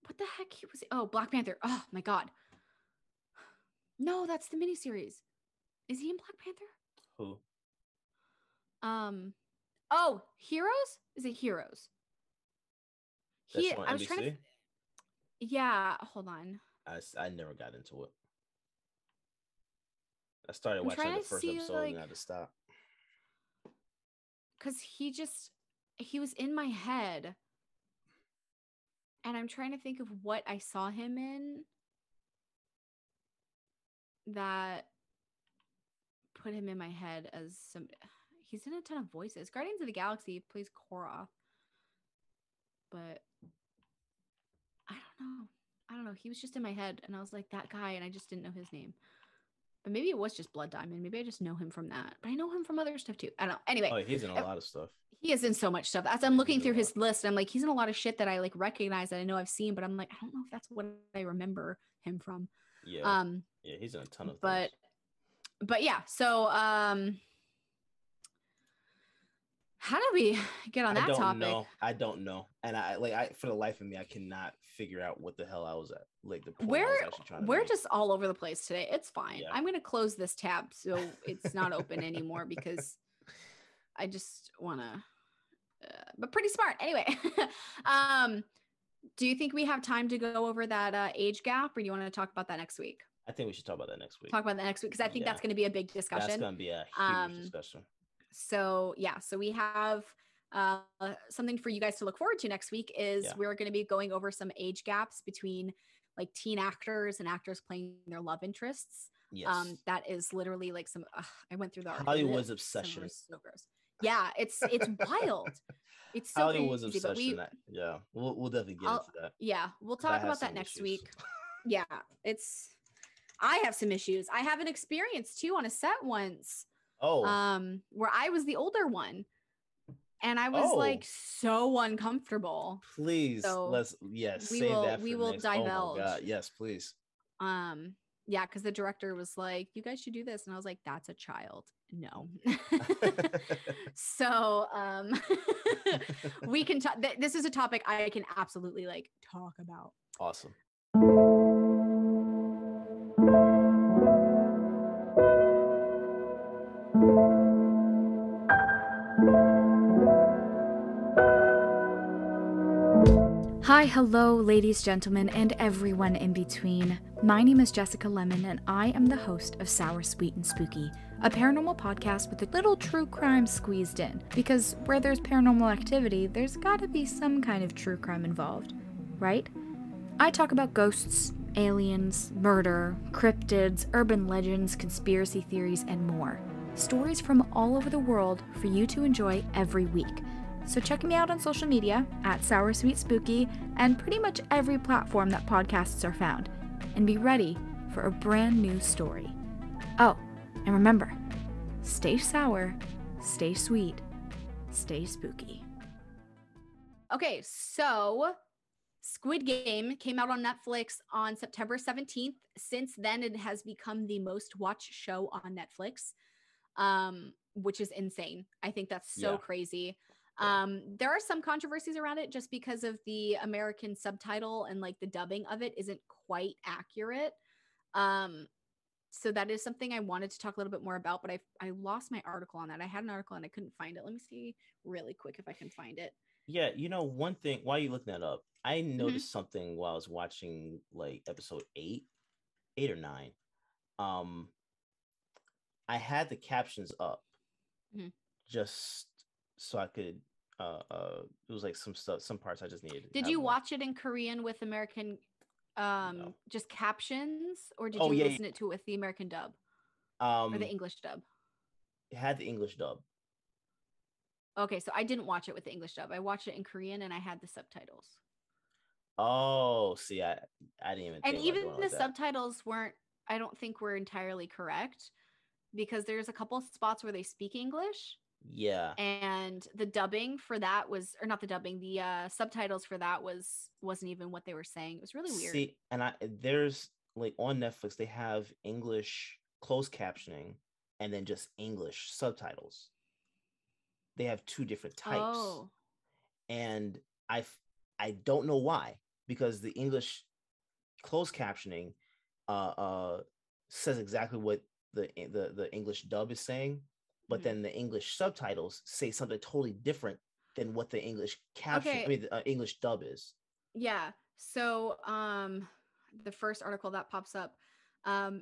What the heck? Black Panther. Oh my God. No, that's the miniseries. Is he in Black Panther? Who? Heroes? Is it Heroes? I was trying to. Yeah, hold on. I never got into it. I started watching the first episode and I had to stop. Because he was in my head. And I'm trying to think of what I saw him in that put him in my head as some. He's in a ton of voices. Guardians of the Galaxy plays Korra. But I don't know. He was just in my head and I was like, that guy, and I just didn't know his name. But maybe it was just Blood Diamond. Maybe I just know him from that. But I know him from other stuff too. I don't know. Anyway. He's in a lot of stuff. He is in so much stuff. As I'm looking through his list, I'm like, he's in a lot of shit that I like recognize that I know I've seen, but I'm like, I don't know if that's what I remember him from. Yeah. Yeah, he's in a ton of things. But yeah, so how do we get on that topic? I don't know. And I for the life of me, I cannot figure out what the hell I was at. Like the point we're I was actually trying to we're make. Just all over the place today. It's fine. Yeah. I'm going to close this tab so it's not open anymore because I just want to but pretty smart. Anyway, do you think we have time to go over that age gap, or do you want to talk about that next week? I think we should talk about that next week. Because I think that's going to be a big discussion. That's going to be a huge discussion. So we have something for you guys to look forward to next week is we're going to be going over some age gaps between like teen actors and actors playing their love interests. Yes. That is literally like some, I went through the article. Hollywood's obsession. So gross. Yeah, it's wild. It's so Hollywood's crazy, obsession. We'll definitely get into that. Yeah, we'll talk about that next week. Yeah, I have some issues. I have an experience too on a set once. Where I was the older one. And I was like so uncomfortable. Please, so we will divulge. Oh my God. Yes, please. Yeah, because the director was like, you guys should do this. And I was like, that's a child. No. So we can talk. This is a topic I can absolutely like talk about. Awesome. Hi, hello, ladies, gentlemen, and everyone in between. My name is Jessica Lemon, and I am the host of Sour, Sweet, and Spooky, a paranormal podcast with a little true crime squeezed in. Because where there's paranormal activity, there's gotta be some kind of true crime involved, right? I talk about ghosts, aliens, murder, cryptids, urban legends, conspiracy theories, and more. Stories from all over the world for you to enjoy every week. So check me out on social media at Sour Sweet Spooky and pretty much every platform that podcasts are found. And be ready for a brand new story. Oh, and remember, stay sour, stay sweet, stay spooky. Okay, so Squid Game came out on Netflix on September 17th. Since then, it has become the most watched show on Netflix, which is insane. I think that's so crazy. There are some controversies around it just because of the American subtitle and like the dubbing of it isn't quite accurate. So that is something I wanted to talk a little bit more about, but I lost my article on that. I had an article and I couldn't find it. Let me see really quick if I can find it. Yeah, you know, one thing while you're looking that up, I noticed something while I was watching like episode 8 or 9. I had the captions up just so I could it was like some parts I just needed. Did you watch it in Korean with American just captions, or did you listen to it with the American dub? Or the English dub? It had the English dub. Okay, so I didn't watch it with the English dub. I watched it in Korean and I had the subtitles. Oh, see, I didn't even think and even about the like that. Subtitles weren't, I don't think were entirely correct, because there's a couple spots where they speak English. Yeah. And the dubbing for that was, or not the dubbing, the subtitles for that wasn't even what they were saying. It was really weird. See, and there's like on Netflix, they have English closed captioning and then just English subtitles. They have two different types. Oh. And I don't know why, because the English closed captioning says exactly what the English dub is saying, but then the English subtitles say something totally different than what the English caption, the English dub is. Yeah. So the first article that pops up,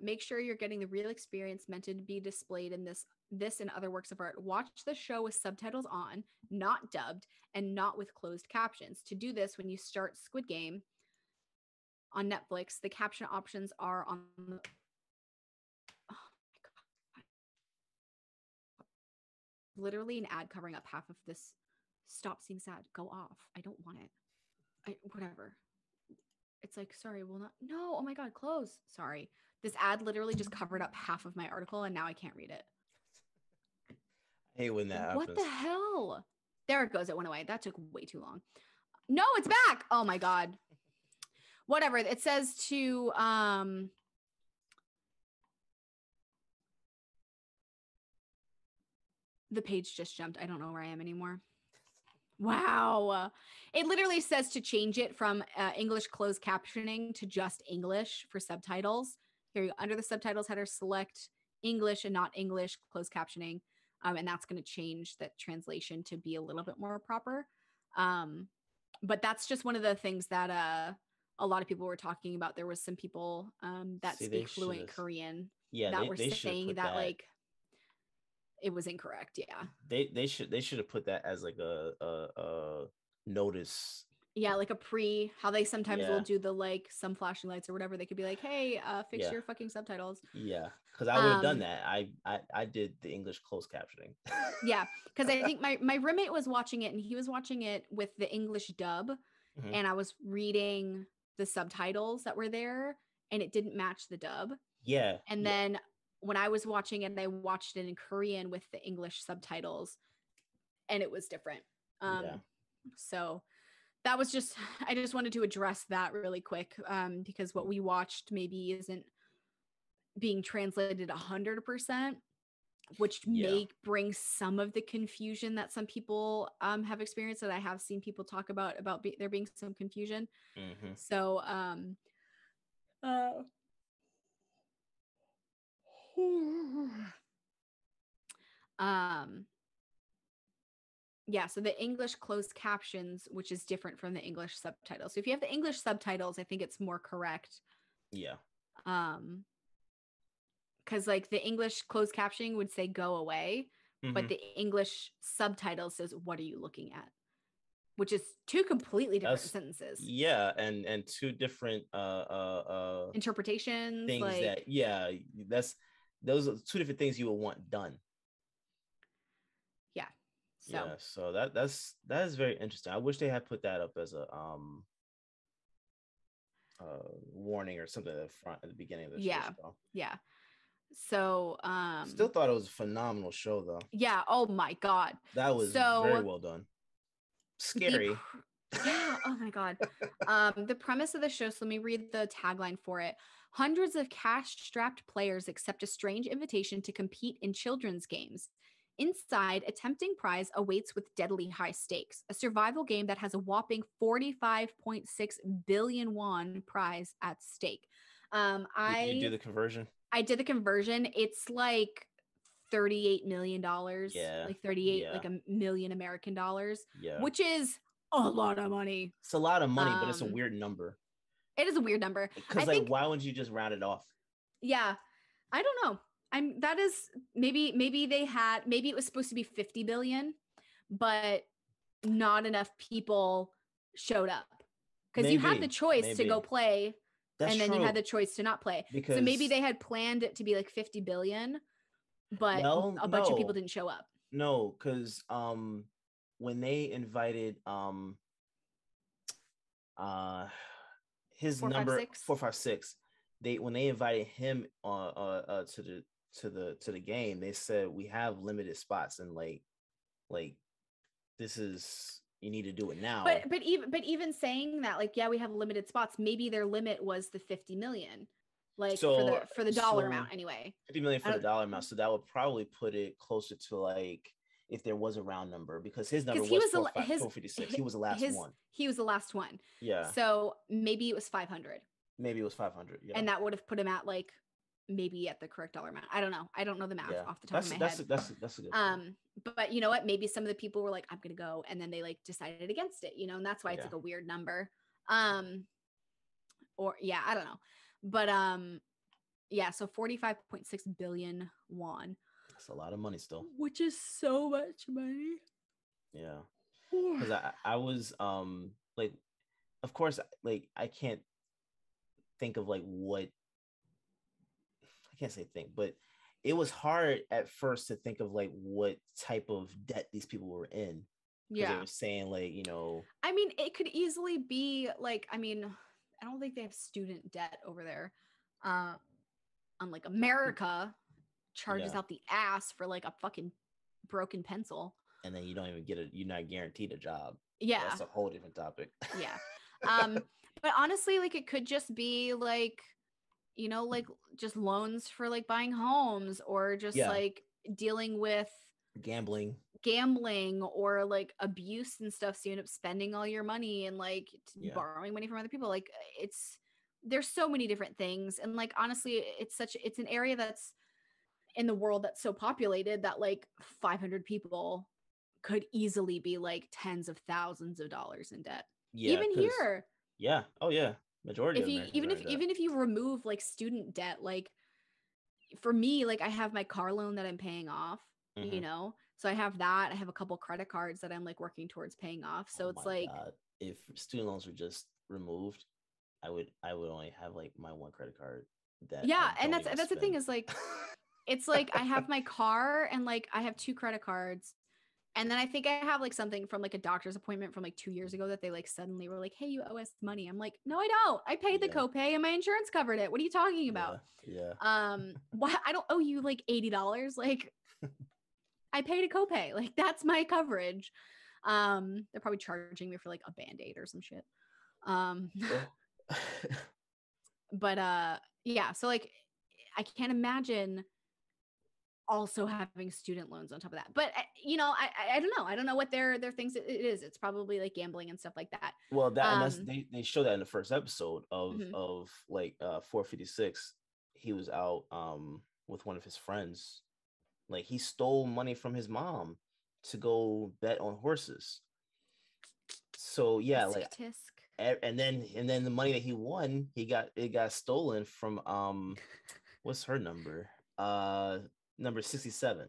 make sure you're getting the real experience meant to be displayed in this and other works of art. Watch the show with subtitles on, not dubbed, and not with closed captions. To do this, when you start Squid Game on Netflix, the caption options are on the... Oh my God. Literally an ad covering up half of this. Stop seeing sad. Go off. I don't want it. Whatever. It's like, sorry, will not. No, oh my God, close. Sorry. This ad literally just covered up half of my article and now I can't read it. I hate when that happens. What the hell? There it goes. It went away. That took way too long. No, it's back. Oh my God. Whatever. It says to the page just jumped. I don't know where I am anymore. Wow. It literally says to change it from English closed captioning to just English for subtitles. Here you go. Under the subtitles header, select English and not English closed captioning. And that's going to change that translation to be a little bit more proper. But that's just one of the things that a lot of people were talking about. There was some people that speak fluent Korean that were saying that like it was incorrect. Yeah. They should have put that as like a notice. Yeah, like a how they sometimes will do the like some flashing lights or whatever. They could be like, hey, fix your fucking subtitles. Yeah, because I would have done that. I did the English closed captioning. Yeah, because I think my roommate was watching it and he was watching it with the English dub, and I was reading the subtitles that were there and it didn't match the dub. Yeah. And then when I was watching it, I watched it in Korean with the English subtitles and it was different. So that was I just wanted to address that really quick, because what we watched maybe isn't being translated 100%, which may bring some of the confusion that some people have experienced, that I have seen people talk about there being some confusion. So yeah, so the English closed captions, which is different from the English subtitles. So if you have the English subtitles, I think it's more correct. Yeah. Because like the English closed captioning would say go away, but the English subtitles says what are you looking at, which is two completely different sentences. Yeah, and two different interpretations. Things like that those are two different things you would want done. Yeah. So yeah, so that is very interesting. I wish they had put that up as a warning or something at the beginning of the show. Yeah. So still thought it was a phenomenal show though. Yeah. Oh my God. That was very well done. Scary. Yeah. Oh my God. The premise of the show. So let me read the tagline for it. Hundreds of cash-strapped players accept a strange invitation to compete in children's games. Inside, a tempting prize awaits with deadly high stakes. A survival game that has a whopping 45.6 billion won prize at stake. You do the conversion? I did the conversion. It's like $38 million. Yeah. Like 38, like $1 million American dollars. Yeah. Which is a lot of money. It's a lot of money, but it's a weird number. It is a weird number. Because like, why wouldn't you just round it off? Yeah. I don't know. That is maybe it was supposed to be 50 billion, but not enough people showed up. Because you had the choice to go play. That's then true. You had the choice to not play. So maybe they had planned it to be like 50 billion, but a bunch of people didn't show up. No, because when they invited his 456, when they invited him to the game, they said we have limited spots and like this is, you need to do it now. But even saying that, like, yeah, we have limited spots, maybe their limit was the 50 million, like for the dollar amount anyway. 50 million for the dollar amount. So that would probably put it closer to like, if there was a round number, because his number was 456. He was the last one. He was the last one. Yeah. So maybe it was 500. Maybe it was 500. Yeah. And that would have put him at like, maybe at the correct dollar amount. I don't know. I don't know the math off the top of my head. That's a good point. But you know what? Maybe some of the people were like, I'm going to go. And then they like decided against it, and that's why it's like a weird number. Or yeah, I don't know. But yeah, so 45.6 billion won. That's a lot of money still. Which is so much money. Yeah. Because I was like, of course, like I can't think of like what, I can't say think, but it was hard at first to think of like what type of debt these people were in. Yeah. They were saying like, I mean, it could easily be like, I mean, I don't think they have student debt over there. Unlike America charges out the ass for like a fucking broken pencil. And then you don't even you're not guaranteed a job. Yeah. That's a whole different topic. Yeah. But honestly, like it could just be like, like just loans for like buying homes, or just like dealing with gambling or like abuse and stuff. So you end up spending all your money and like borrowing money from other people. Like there's so many different things. And like, honestly, it's an area that's in the world that's so populated that like 500 people could easily be like tens of thousands of dollars in debt. Yeah. Even here. Yeah. Oh yeah. Majority of even if you remove like student debt, like for me, like I have my car loan that I'm paying off, so I have that. I have a couple credit cards that I'm like working towards paying off. So it's like, God. If student loans were just removed, I would only have like my one credit card. And that's the thing is like, it's like I have my car and like I have 2 credit cards. And then I think I have like something from like a doctor's appointment from like 2 years ago that they like suddenly were like, hey, you owe us money. I'm like, no, I don't. I paid the copay and my insurance covered it. What are you talking about? Yeah. Why I don't owe you like $80. Like I paid a copay. Like that's my coverage. They're probably charging me for like a Band-Aid or some shit. But yeah, so like I can't imagine also having student loans on top of that. But I don't know. I don't know what their things it is. It's probably like gambling and stuff like that. Well, that and that's they show that in the first episode of Mhm. of like 456. He was out with one of his friends. Like he stole money from his mom to go bet on horses. So yeah, like and then the money that he won, it got stolen from what's her number? Number 67.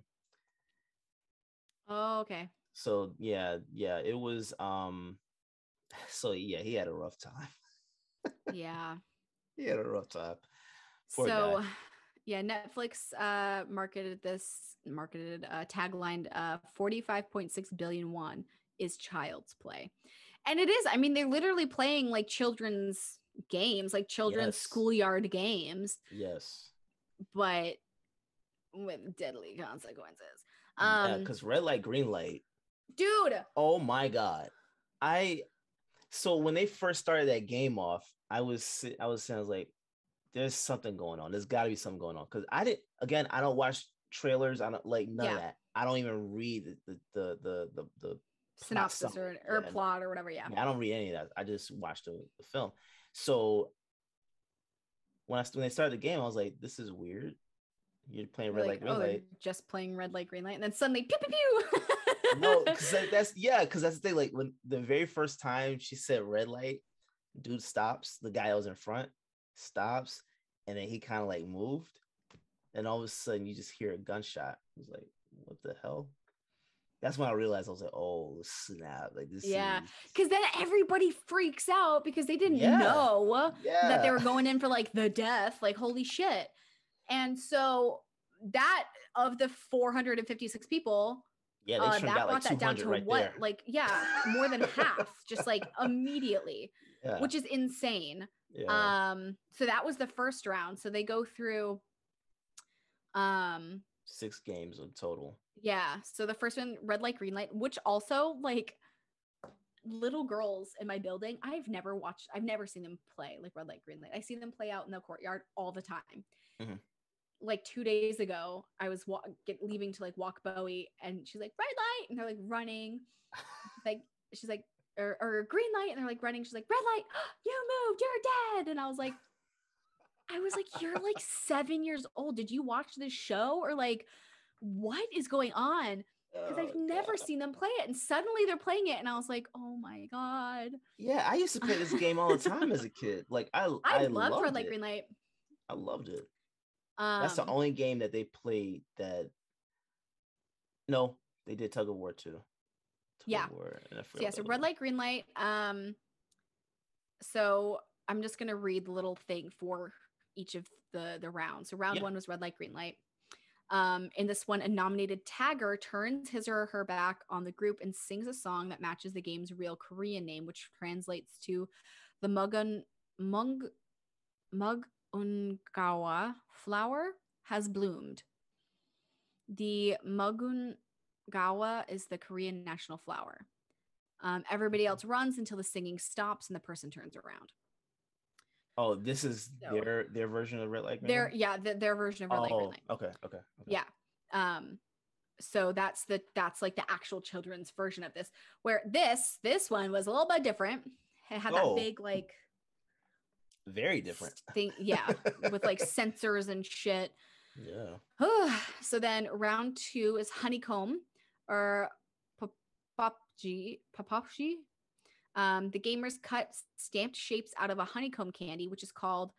Oh, okay. So yeah, it was so yeah, he had a rough time. Yeah. He had a rough time. Poor so guy. Yeah, Netflix marketed tagline 45.6 billion won is child's play. And it is. I mean, they're literally playing like children's games, like children's schoolyard games. Yes. But with deadly consequences. Yeah, because red light, green light. Dude. Oh my God. So when they first started that game off, I was like, there's something going on. There's got to be something going on. Because I don't watch trailers. I don't like none of that. I don't even read the synopsis or plot or whatever. Yeah. I don't read any of that. I just watch the film. So when they started the game, I was like, this is weird. You're playing red light, green light. Just playing red light, green light, and then suddenly pew pew pew. No, because that's the thing. Like when the very first time she said red light, dude stops. The guy that was in front stops, and then he kind of like moved, and all of a sudden you just hear a gunshot. I was like, what the hell? That's when I realized. I was like, oh snap! Like this. Yeah, because then everybody freaks out because they didn't know that they were going in for like the death. Like holy shit! And so that of the 456 people, they that brought that down to right what? There. Like, more than half, just like immediately, which is insane. Yeah. So that was the first round. So they go through 6 games in total. Yeah. So the first one, red light, green light, which also like little girls in my building, I've never seen them play like red light, green light. I see them play out in the courtyard all the time. Mm-hmm. Like 2 days ago, I was leaving to like walk Bowie, and she's like red light, and they're like running. she's like or green light, and they're like running. She's like red light, you moved, you're dead. And I was like, you're like 7 years old. Did you watch this show or like what is going on? Because I've never seen them play it, and suddenly they're playing it, and I was like, oh my God. Yeah, I used to play this game all the time as a kid. Like I loved red light, green light. I loved it. That's the only game that they played that. No, they did tug of war too. So red light, green light. So I'm just gonna read the little thing for each of the rounds. So round 1 was red light, green light. In this one, a nominated tagger turns his or her back on the group and sings a song that matches the game's real Korean name, which translates to the Mugungawa flower has bloomed. The Mugungawa is the Korean national flower. Everybody else runs until the singing stops and the person turns around. Oh, this is their version of red light, green light? Their version of red light, green light. Okay. Yeah. So that's like the actual children's version of this, where this one was a little bit different. It had that big like very different thing, with like sensors and shit. Yeah. So then round 2 is honeycomb or papapji. The gamers cut stamped shapes out of a honeycomb candy, which is called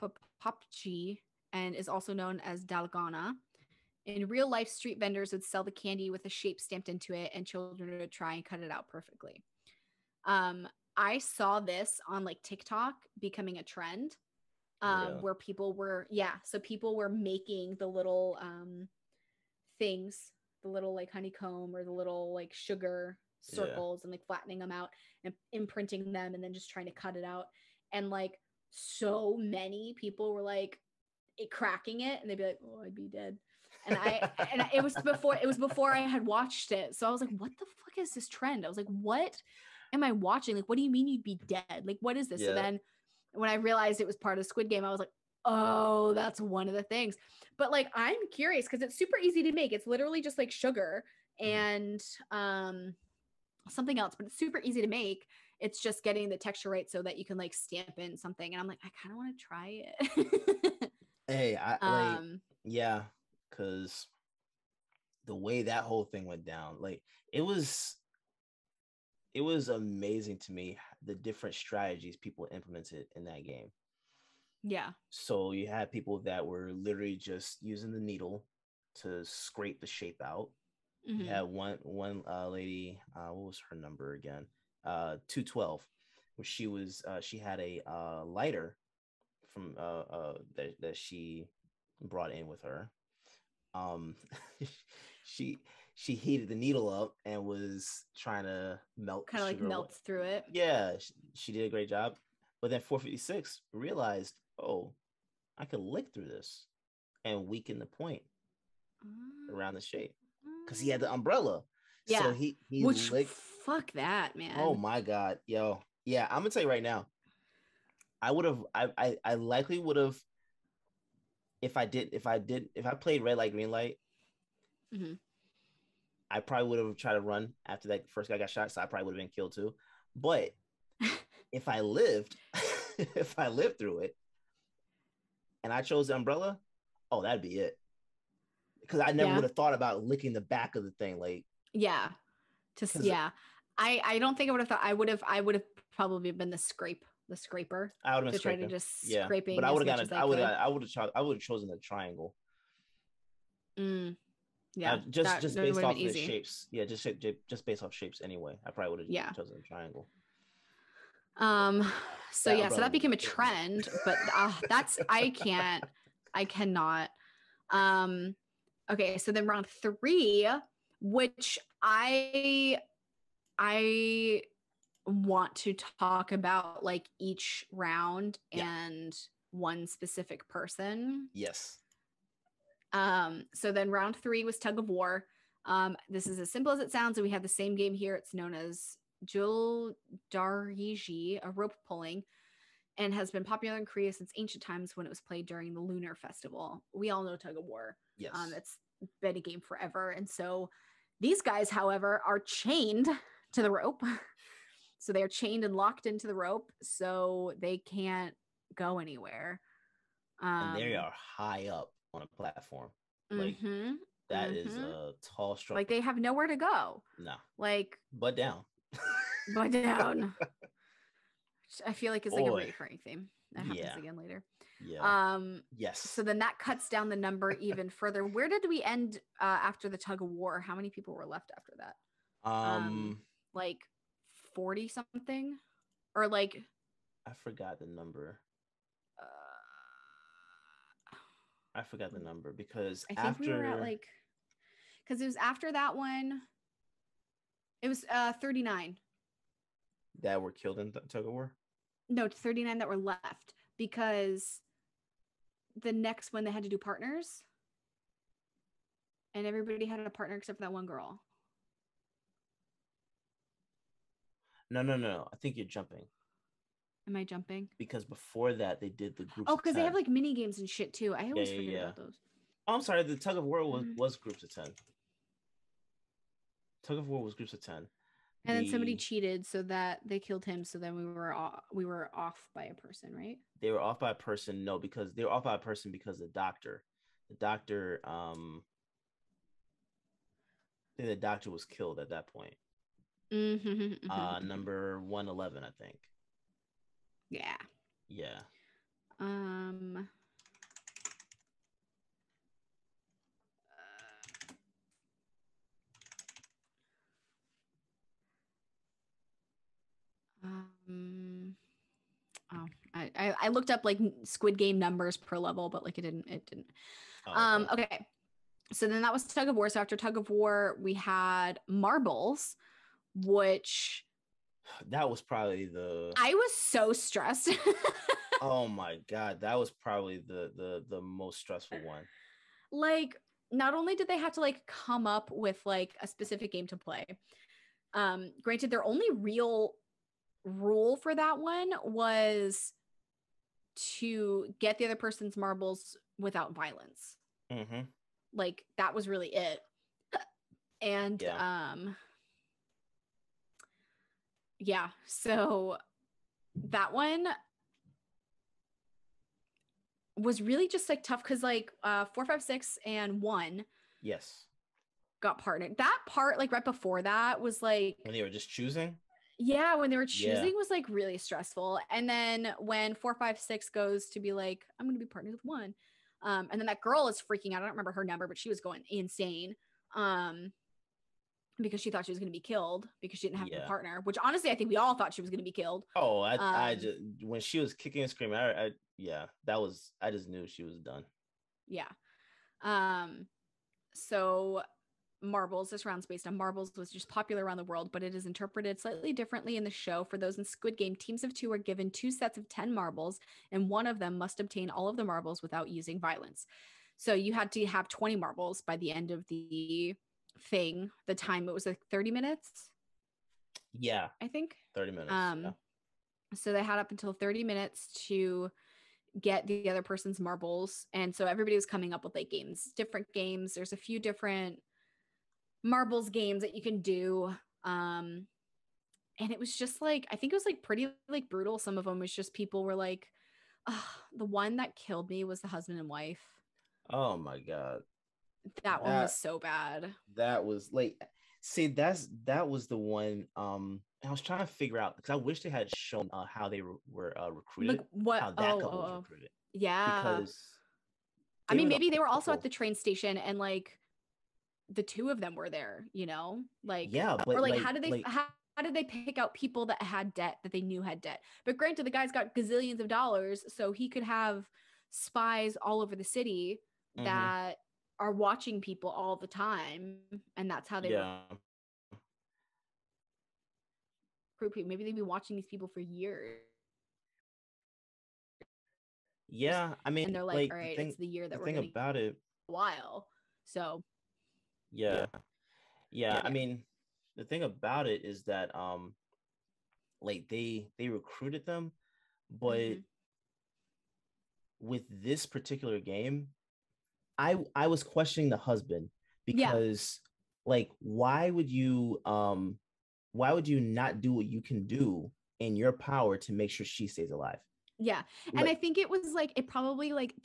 papapji and is also known as dalgona. In real life, street vendors would sell the candy with a shape stamped into it, and children would try and cut it out perfectly. I saw this on like TikTok becoming a trend, where people were making the little things, the little like honeycomb or the little like sugar circles and like flattening them out and imprinting them and then just trying to cut it out. And like so many people were like cracking it, and they'd be like, oh, I'd be dead. And it was before I had watched it. So I was like, what the fuck is this trend? I was like, what am I watching? Like, what do you mean you'd be dead? Like, what is this? So then when I realized it was part of Squid Game, I was like, Oh, that's one of the things. But like, I'm curious because it's super easy to make. It's literally just like sugar and something else, but it's super easy to make. It's just getting the texture right so that you can like stamp in something. And I'm like, I kind of want to try it. Hey, yeah, because the way that whole thing went down, like it was amazing to me the different strategies people implemented in that game. Yeah. So you had people that were literally just using the needle to scrape the shape out. You had one lady, what was her number again? 212, where she had a lighter from that she brought in with her. she heated the needle up and was trying to melt kind of like melts through it. Yeah, she did a great job. But then 456 realized, oh, I could lick through this and weaken the point around the shape because he had the umbrella. Yeah. So he Which, licked. Fuck that, man. Oh my god, yo, yeah. I'm gonna tell you right now. I would have. I likely would have. If I played red light, green light, I probably would have tried to run after that first guy got shot. So I probably would have been killed too. But if I lived, if I lived through it, and I chose the umbrella, oh, that'd be it. Because I never would have thought about licking the back of the thing, like yeah, I don't think I would have thought. I would have probably been the scraper. I would have been try to just scraping. But I would have chosen the triangle. Yeah, just based off the shapes. Yeah, just based off shapes anyway. I probably would have chosen the triangle. So that became a trend, but I cannot. Okay, so then round 3, which I want to talk about like each round and one specific person. Yes. So then round 3 was tug of war. This is as simple as it sounds. We have the same game here. It's known as Jul Dariji, a rope pulling, and has been popular in Korea since ancient times when it was played during the Lunar Festival. We all know tug of war. Yes. It's been a game forever. And so these guys, however, are chained to the rope. So they are chained and locked into the rope, so they can't go anywhere. And they are high up on a platform. Like that is a tall structure. Like they have nowhere to go. No. Like but down. But down. I feel like it's like a recurring theme. That happens again later. Yeah. Yes. So then that cuts down the number even further. Where did we end after the tug of war? How many people were left after that? Like 40 something, or like I forgot the number. I forgot the number because I think we were at like, because it was after that one. It was 39 that were killed in tug of war. No, 39 that were left because the next one they had to do partners, and everybody had a partner except for that one girl. No. I think you're jumping. Am I jumping? Because before that, they did the groups. Oh, because they have like mini games and shit too. I always forget about those. Oh, I'm sorry. The tug of war was groups of 10. Tug of war was groups of 10. And then somebody cheated so that they killed him. So then we were off by a person, right? They were off by a person. No, because they were off by a person because the doctor, I think the doctor was killed at that point. Number 111, I think. Yeah. I looked up like Squid Game numbers per level, but like it didn't. Okay. So then that was tug of war. So after tug of war, we had marbles, which that was probably I was so stressed. Oh my god, that was probably the most stressful one. Like, not only did they have to like come up with like a specific game to play, granted their only real rule for that one was to get the other person's marbles without violence. Like that was really it. And yeah, so that one was really just like tough because like 4, 5, 6 and 1 got partnered. That part like right before that was like when they were just choosing. Yeah, when they were choosing was like really stressful. And then when 4, 5, 6 goes to be like, I'm gonna be partnered with 1. And then that girl is freaking out. I don't remember her number, but she was going insane. Because she thought she was going to be killed because she didn't have a partner, which honestly, I think we all thought she was going to be killed. Oh, I just, when she was kicking and screaming, I just knew she was done. Yeah. So marbles, this round's based on marbles, was just popular around the world, but it is interpreted slightly differently in the show. For those in Squid Game, teams of 2 are given 2 sets of 10 marbles, and one of them must obtain all of the marbles without using violence. So you had to have 20 marbles by the end of the thing. The time, it was like 30 minutes. Yeah. I think 30 minutes. So they had up until 30 minutes to get the other person's marbles. And so everybody was coming up with like different games. There's a few different marbles games that you can do. And it was just like, I think it was like pretty like brutal. Some of them was just people were like, the one that killed me was the husband and wife. Oh my God. That one was so bad. That was like, see, that was the one. I was trying to figure out because I wish they had shown how they were recruited. Like what? How that couple was recruited. Yeah. Because I mean, maybe they were also at the train station and like the 2 of them were there, you know, like but or like how did they pick out people that had debt that they knew had debt? But granted, the guy's got gazillions of dollars, so he could have spies all over the city that are watching people all the time, and that's how they recruit people. Maybe they'd be watching these people for years. Yeah, I mean, and they're like all right, it's the year that we're getting about it a while. So yeah. I mean, the thing about it is that like they recruited them, but with this particular game, I was questioning the husband because like why would you not do what you can do in your power to make sure she stays alive? Yeah. And I think it was like, it probably like,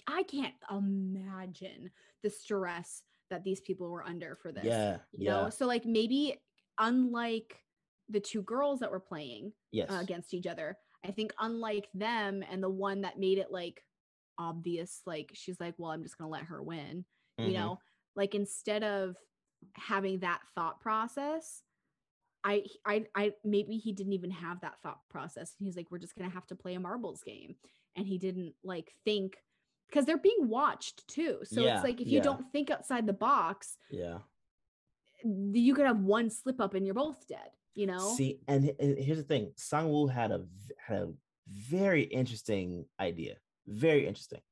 I can't imagine the stress that these people were under for this. You know? So like maybe unlike the 2 girls that were playing against each other, I think unlike them and the one that made it like obvious, like she's like, well, I'm just going to let her win, you know, like instead of having that thought process, I maybe he didn't even have that thought process. He's like, we're just gonna have to play a marbles game, and he didn't like think because they're being watched too. So it's like if you don't think outside the box, you could have one slip up and you're both dead. You know. See, and here's the thing: Sang-woo had a very interesting idea. Very interesting.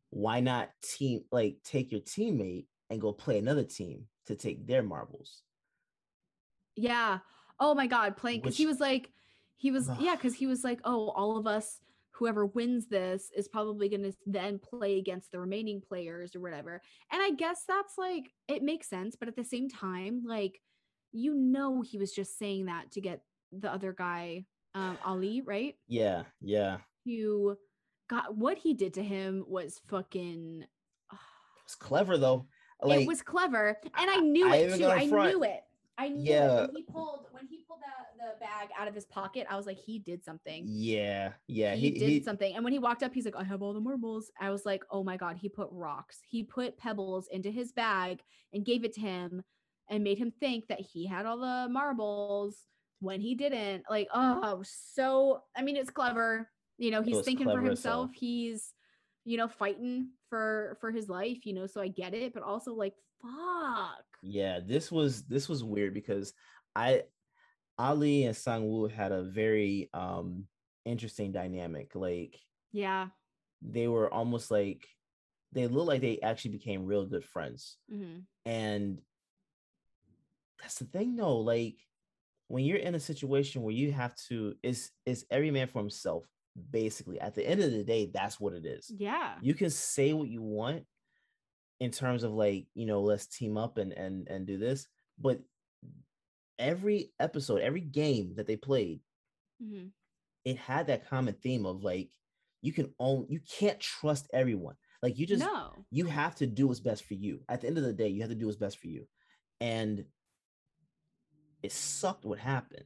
Why not take your teammate and go play another team to take their marbles? Yeah. Oh my God, playing because he was like, because he was like, oh, all of us, whoever wins this is probably going to then play against the remaining players or whatever. And I guess that's like, it makes sense. But at the same time, like, you know, he was just saying that to get the other guy, Ali, right? Yeah. You got what he did to him was fucking. It was clever though. Like, it was clever, and I knew it too. I knew it. I knew it. When he pulled the bag out of his pocket, I was like, he did something. Yeah. He did something. And when he walked up, he's like, I have all the marbles. I was like, oh my God, he put rocks. He put pebbles into his bag and gave it to him and made him think that he had all the marbles when he didn't. Like, oh, so, I mean, it's clever. You know, he's thinking for himself. He's, you know, fighting for his life, you know, so I get it, but also like, fuck. Yeah, this was weird because Ali and Sang-woo had a very interesting dynamic. Like, yeah, they were almost like they looked like they actually became real good friends. And that's the thing though, like when you're in a situation where you have to is every man for himself, basically. At the end of the day, that's what it is. Yeah. You can say what you want in terms of like, let's team up and do this, but every episode, every game that they played, it had that common theme of like, you can't trust everyone. Like you have to do what's best for you. At the end of the day, you have to do what's best for you. And it sucked what happened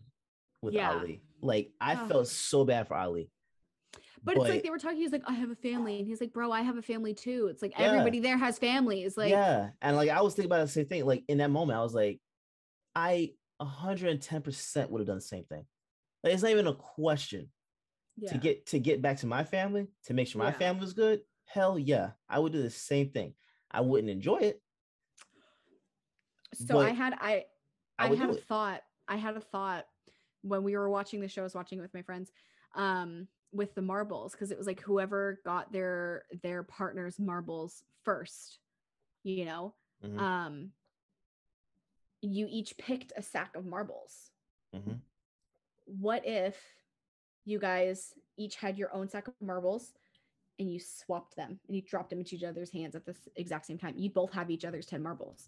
with Ali. Like I felt so bad for Ali. But it's like they were talking, he's like, I have a family. And he's like, bro, I have a family too. It's like everybody there has families. Like, and like I was thinking about the same thing. Like in that moment, I was like, I 110% would have done the same thing. Like it's not even a question. To get back to my family, to make sure my family was good. Hell yeah, I would do the same thing. I wouldn't enjoy it. So I had a thought when we were watching the show. I was watching it with my friends, with the marbles, because it was like whoever got their partner's marbles first, you each picked a sack of marbles. What if you guys each had your own sack of marbles and you swapped them and you dropped them into each other's hands at the exact same time? You both have each other's 10 marbles.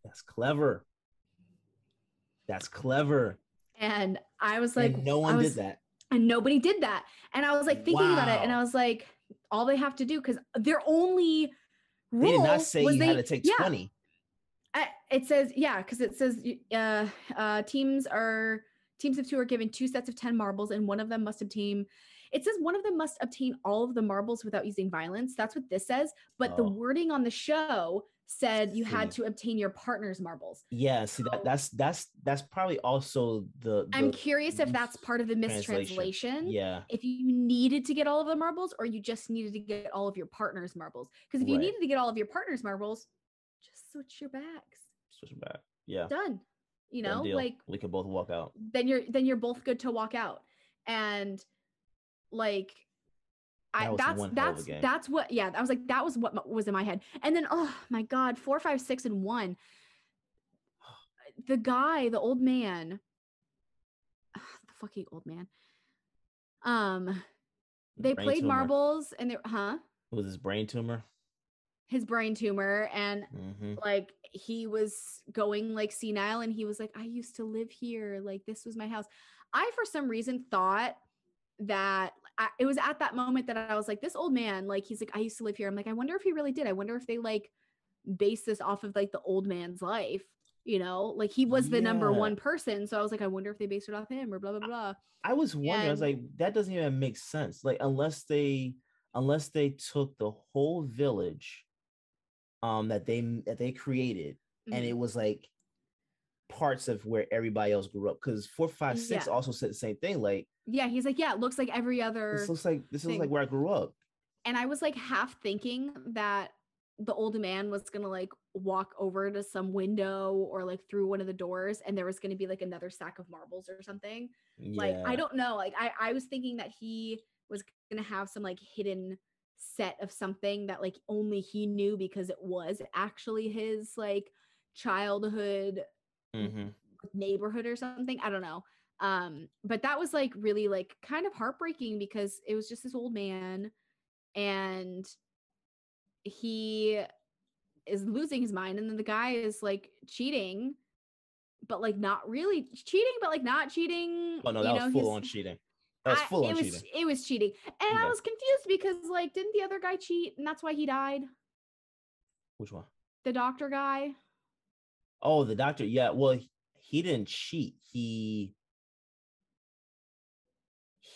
That's clever. And I was like, and no one did that. And nobody did that. And I was like thinking about it, and I was like, all they have to do, because their only rule, they did not say you had to take 20. It says, because it says teams of 2 are given 2 sets of 10 marbles, and one of them must obtain. It says one of them must obtain all of the marbles without using violence. That's what this says. But the wording on the show said you had to obtain your partner's marbles. Yeah, see that's probably also the I'm curious if that's part of the mistranslation. Yeah. If you needed to get all of the marbles, or you just needed to get all of your partner's marbles. Because if you needed to get all of your partner's marbles, just switch your bags. Yeah. Done. Like we could both walk out. Then you're both good to walk out. And like that's what I was like, that was what was in my head. And then oh my god, 4, 5, 6 and 1, the old man, the fucking old man, they brain played tumor. marbles, and it was his brain tumor, and like he was going like senile, and he was like, I used to live here, like this was my house. I for some reason thought that it was at that moment that I was like, this old man, like he's like, I used to live here. I'm like, I wonder if he really did. I wonder if they like base this off of like the old man's life, like he was the number one person. So I was like, I wonder if they based it off him or blah blah blah. I was wondering, I was like, that doesn't even make sense. Like unless they took the whole village that they created, and it was like parts of where everybody else grew up, because 4, 5, 6 also said the same thing. Like he's like, it looks like every other, this looks like where I grew up. And I was like half thinking that the old man was gonna like walk over to some window or like through one of the doors, and there was gonna be like another sack of marbles or something. Like I don't know, like I was thinking that he was gonna have some like hidden set of something that like only he knew, because it was actually his like childhood neighborhood or something. I don't know. But that was like really like kind of heartbreaking, because it was just this old man, and he is losing his mind, and then the guy is like cheating, but like not really cheating, but like not cheating. Oh no, that was full on cheating. That was full on cheating. It was cheating. And I was confused, because like, didn't the other guy cheat and that's why he died? Which one? The doctor guy. Oh, the doctor. Yeah. Well, he didn't cheat. He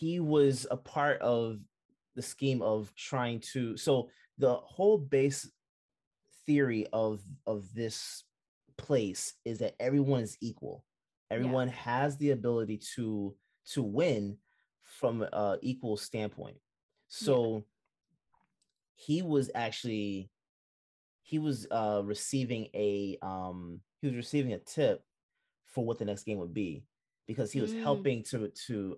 was a part of the scheme of trying to. So the whole base theory of this place is that everyone is equal. Everyone has the ability to win from an equal standpoint. So he was receiving a tip for what the next game would be, because he was helping to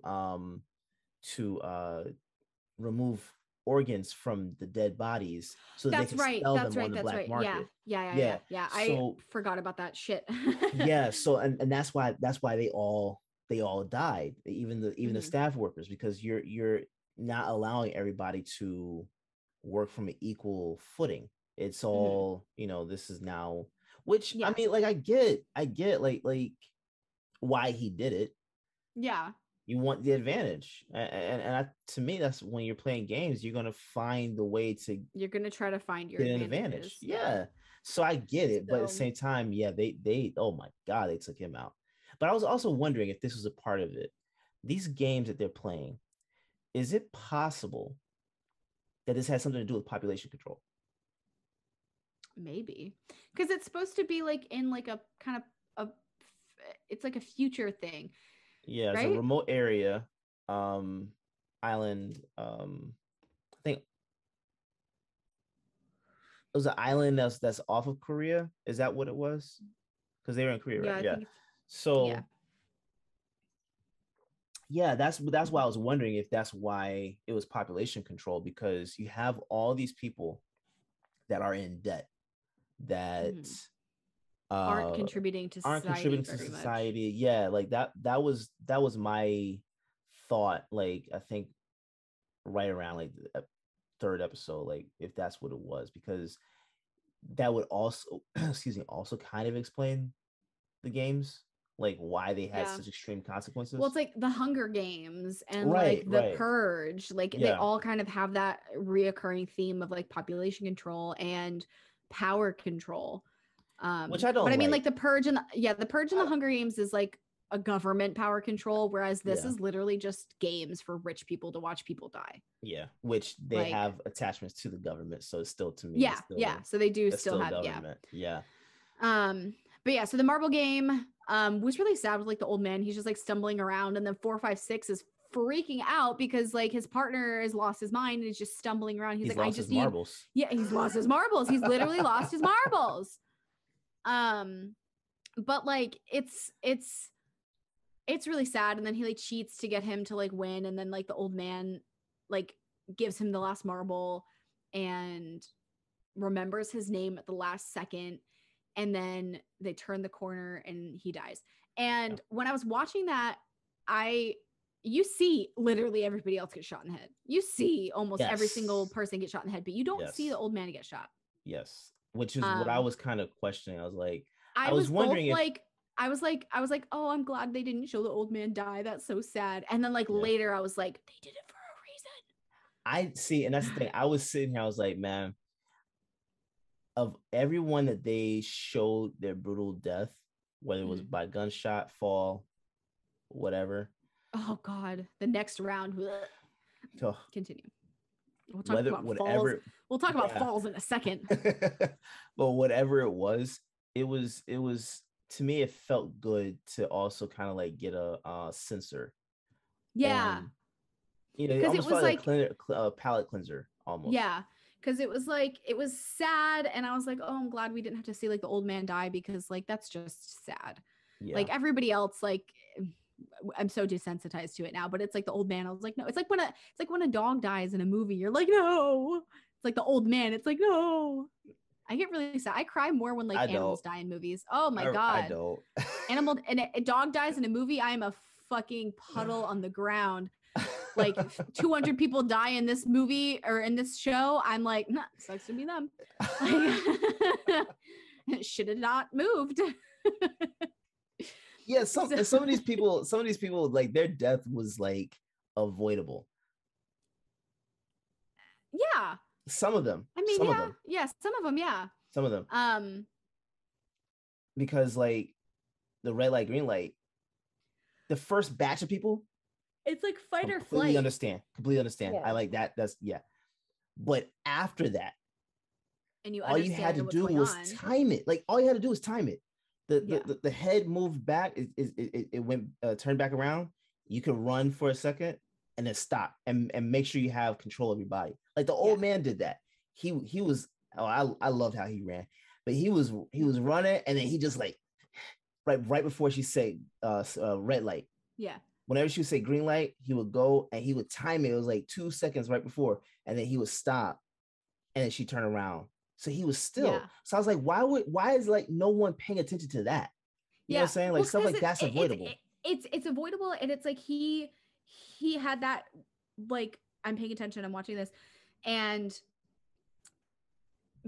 remove organs from the dead bodies, so that's they can sell them on the black market. Yeah. I forgot about that shit. So and that's why they all they all died, even the staff workers, because you're not allowing everybody to work from an equal footing. It's all, this is now, which I mean, like I get like why he did it. Yeah. You want the advantage, and to me, that's when you're playing games, you're gonna find the way to. You're gonna try to find your advantage. Yeah. So I get it, but at the same time, yeah, they oh my god, they took him out. But I was also wondering if this was a part of it. These games that they're playing, is it possible that this has something to do with population control? Maybe, because it's supposed to be like in like a kind of it's like a future thing. Yeah, it's a remote area, island. I think it was an island that's off of Korea. Is that what it was? Because they were in Korea, right? Yeah. So yeah, that's why I was wondering if that's why it was population control, because you have all these people that are in debt that aren't contributing to society. Yeah, like that was my thought, like I think right around like the third episode, like if that's what it was, because that would also also kind of explain the games, like why they had such extreme consequences. Well, it's like the Hunger Games and like the Purge, like they all kind of have that reoccurring theme of like population control and power control. Which I don't. But I mean, like the Purge and the Purge and the Hunger Games is like a government power control, whereas this is literally just games for rich people to watch people die. Yeah, which they have attachments to the government, so it's still, to me. So they do still have government. But yeah, so the marble game was really sad with like the old man. He's just like stumbling around, and then 456 is freaking out because like his partner has lost his mind and he's just stumbling around. He's like, I just need marbles. Yeah, he's lost his marbles. He's literally lost his marbles. But like it's really sad, and then he like cheats to get him to like win, and then like the old man like gives him the last marble and remembers his name at the last second, and then they turn the corner and he dies. And when I was watching that, you see literally everybody else get shot in the head. You see almost every single person get shot in the head, but you don't see the old man get shot. Yes, which is what I was kind of questioning. I was like, I was wondering if I was like, oh, I'm glad they didn't show the old man die. That's so sad. And then like later I was like, they did it for a reason. I see. And that's the thing. I was sitting here, I was like, man, of everyone that they showed their brutal death, whether it was by gunshot, fall, whatever. Oh God. The next round. Continue. We'll talk about falls. We'll talk about falls in a second. But whatever it was, to me, it felt good to also kind of like get a censor. Yeah. Because it was like a palate cleanser almost. Yeah. Because it was sad. And I was like, oh, I'm glad we didn't have to see like the old man die, because like, that's just sad. Yeah. Like everybody else, like I'm so desensitized to it now, but it's like the old man. I was like, no, it's like when a dog dies in a movie, you're like, no. It's like the old man. It's like, no. I get really sad. I cry more when like animals die in movies. Oh my God. I don't. A dog dies in a movie, I am a fucking puddle on the ground. Like 200 people die in this movie or in this show. I'm like, nah, sucks to be them. Like, should have not moved. Yeah, some of these people, like their death was like avoidable. Yeah. Some of them. I mean, some of them. Some of them. Because like the red light, green light, the first batch of people, it's like fight or flight. Completely understand. Yeah. I like that. That's But after that, and all you had to do was time it. Like all you had to do was time it. The head moved back. It went turned back around. You could run for a second and then stop and make sure you have control of your body. Like the old man did that. He was. Oh, I loved how he ran, but he was running and then he just like right before she said red light. Yeah. Whenever she would say green light, he would go and he would time it. It was like 2 seconds right before, and then he would stop, and then she turned around. So he was still. Yeah. So I was like, why is like no one paying attention to that? You know what I'm saying? Like stuff like that's avoidable. it's avoidable, and it's like he had that, like, I'm paying attention, I'm watching this, and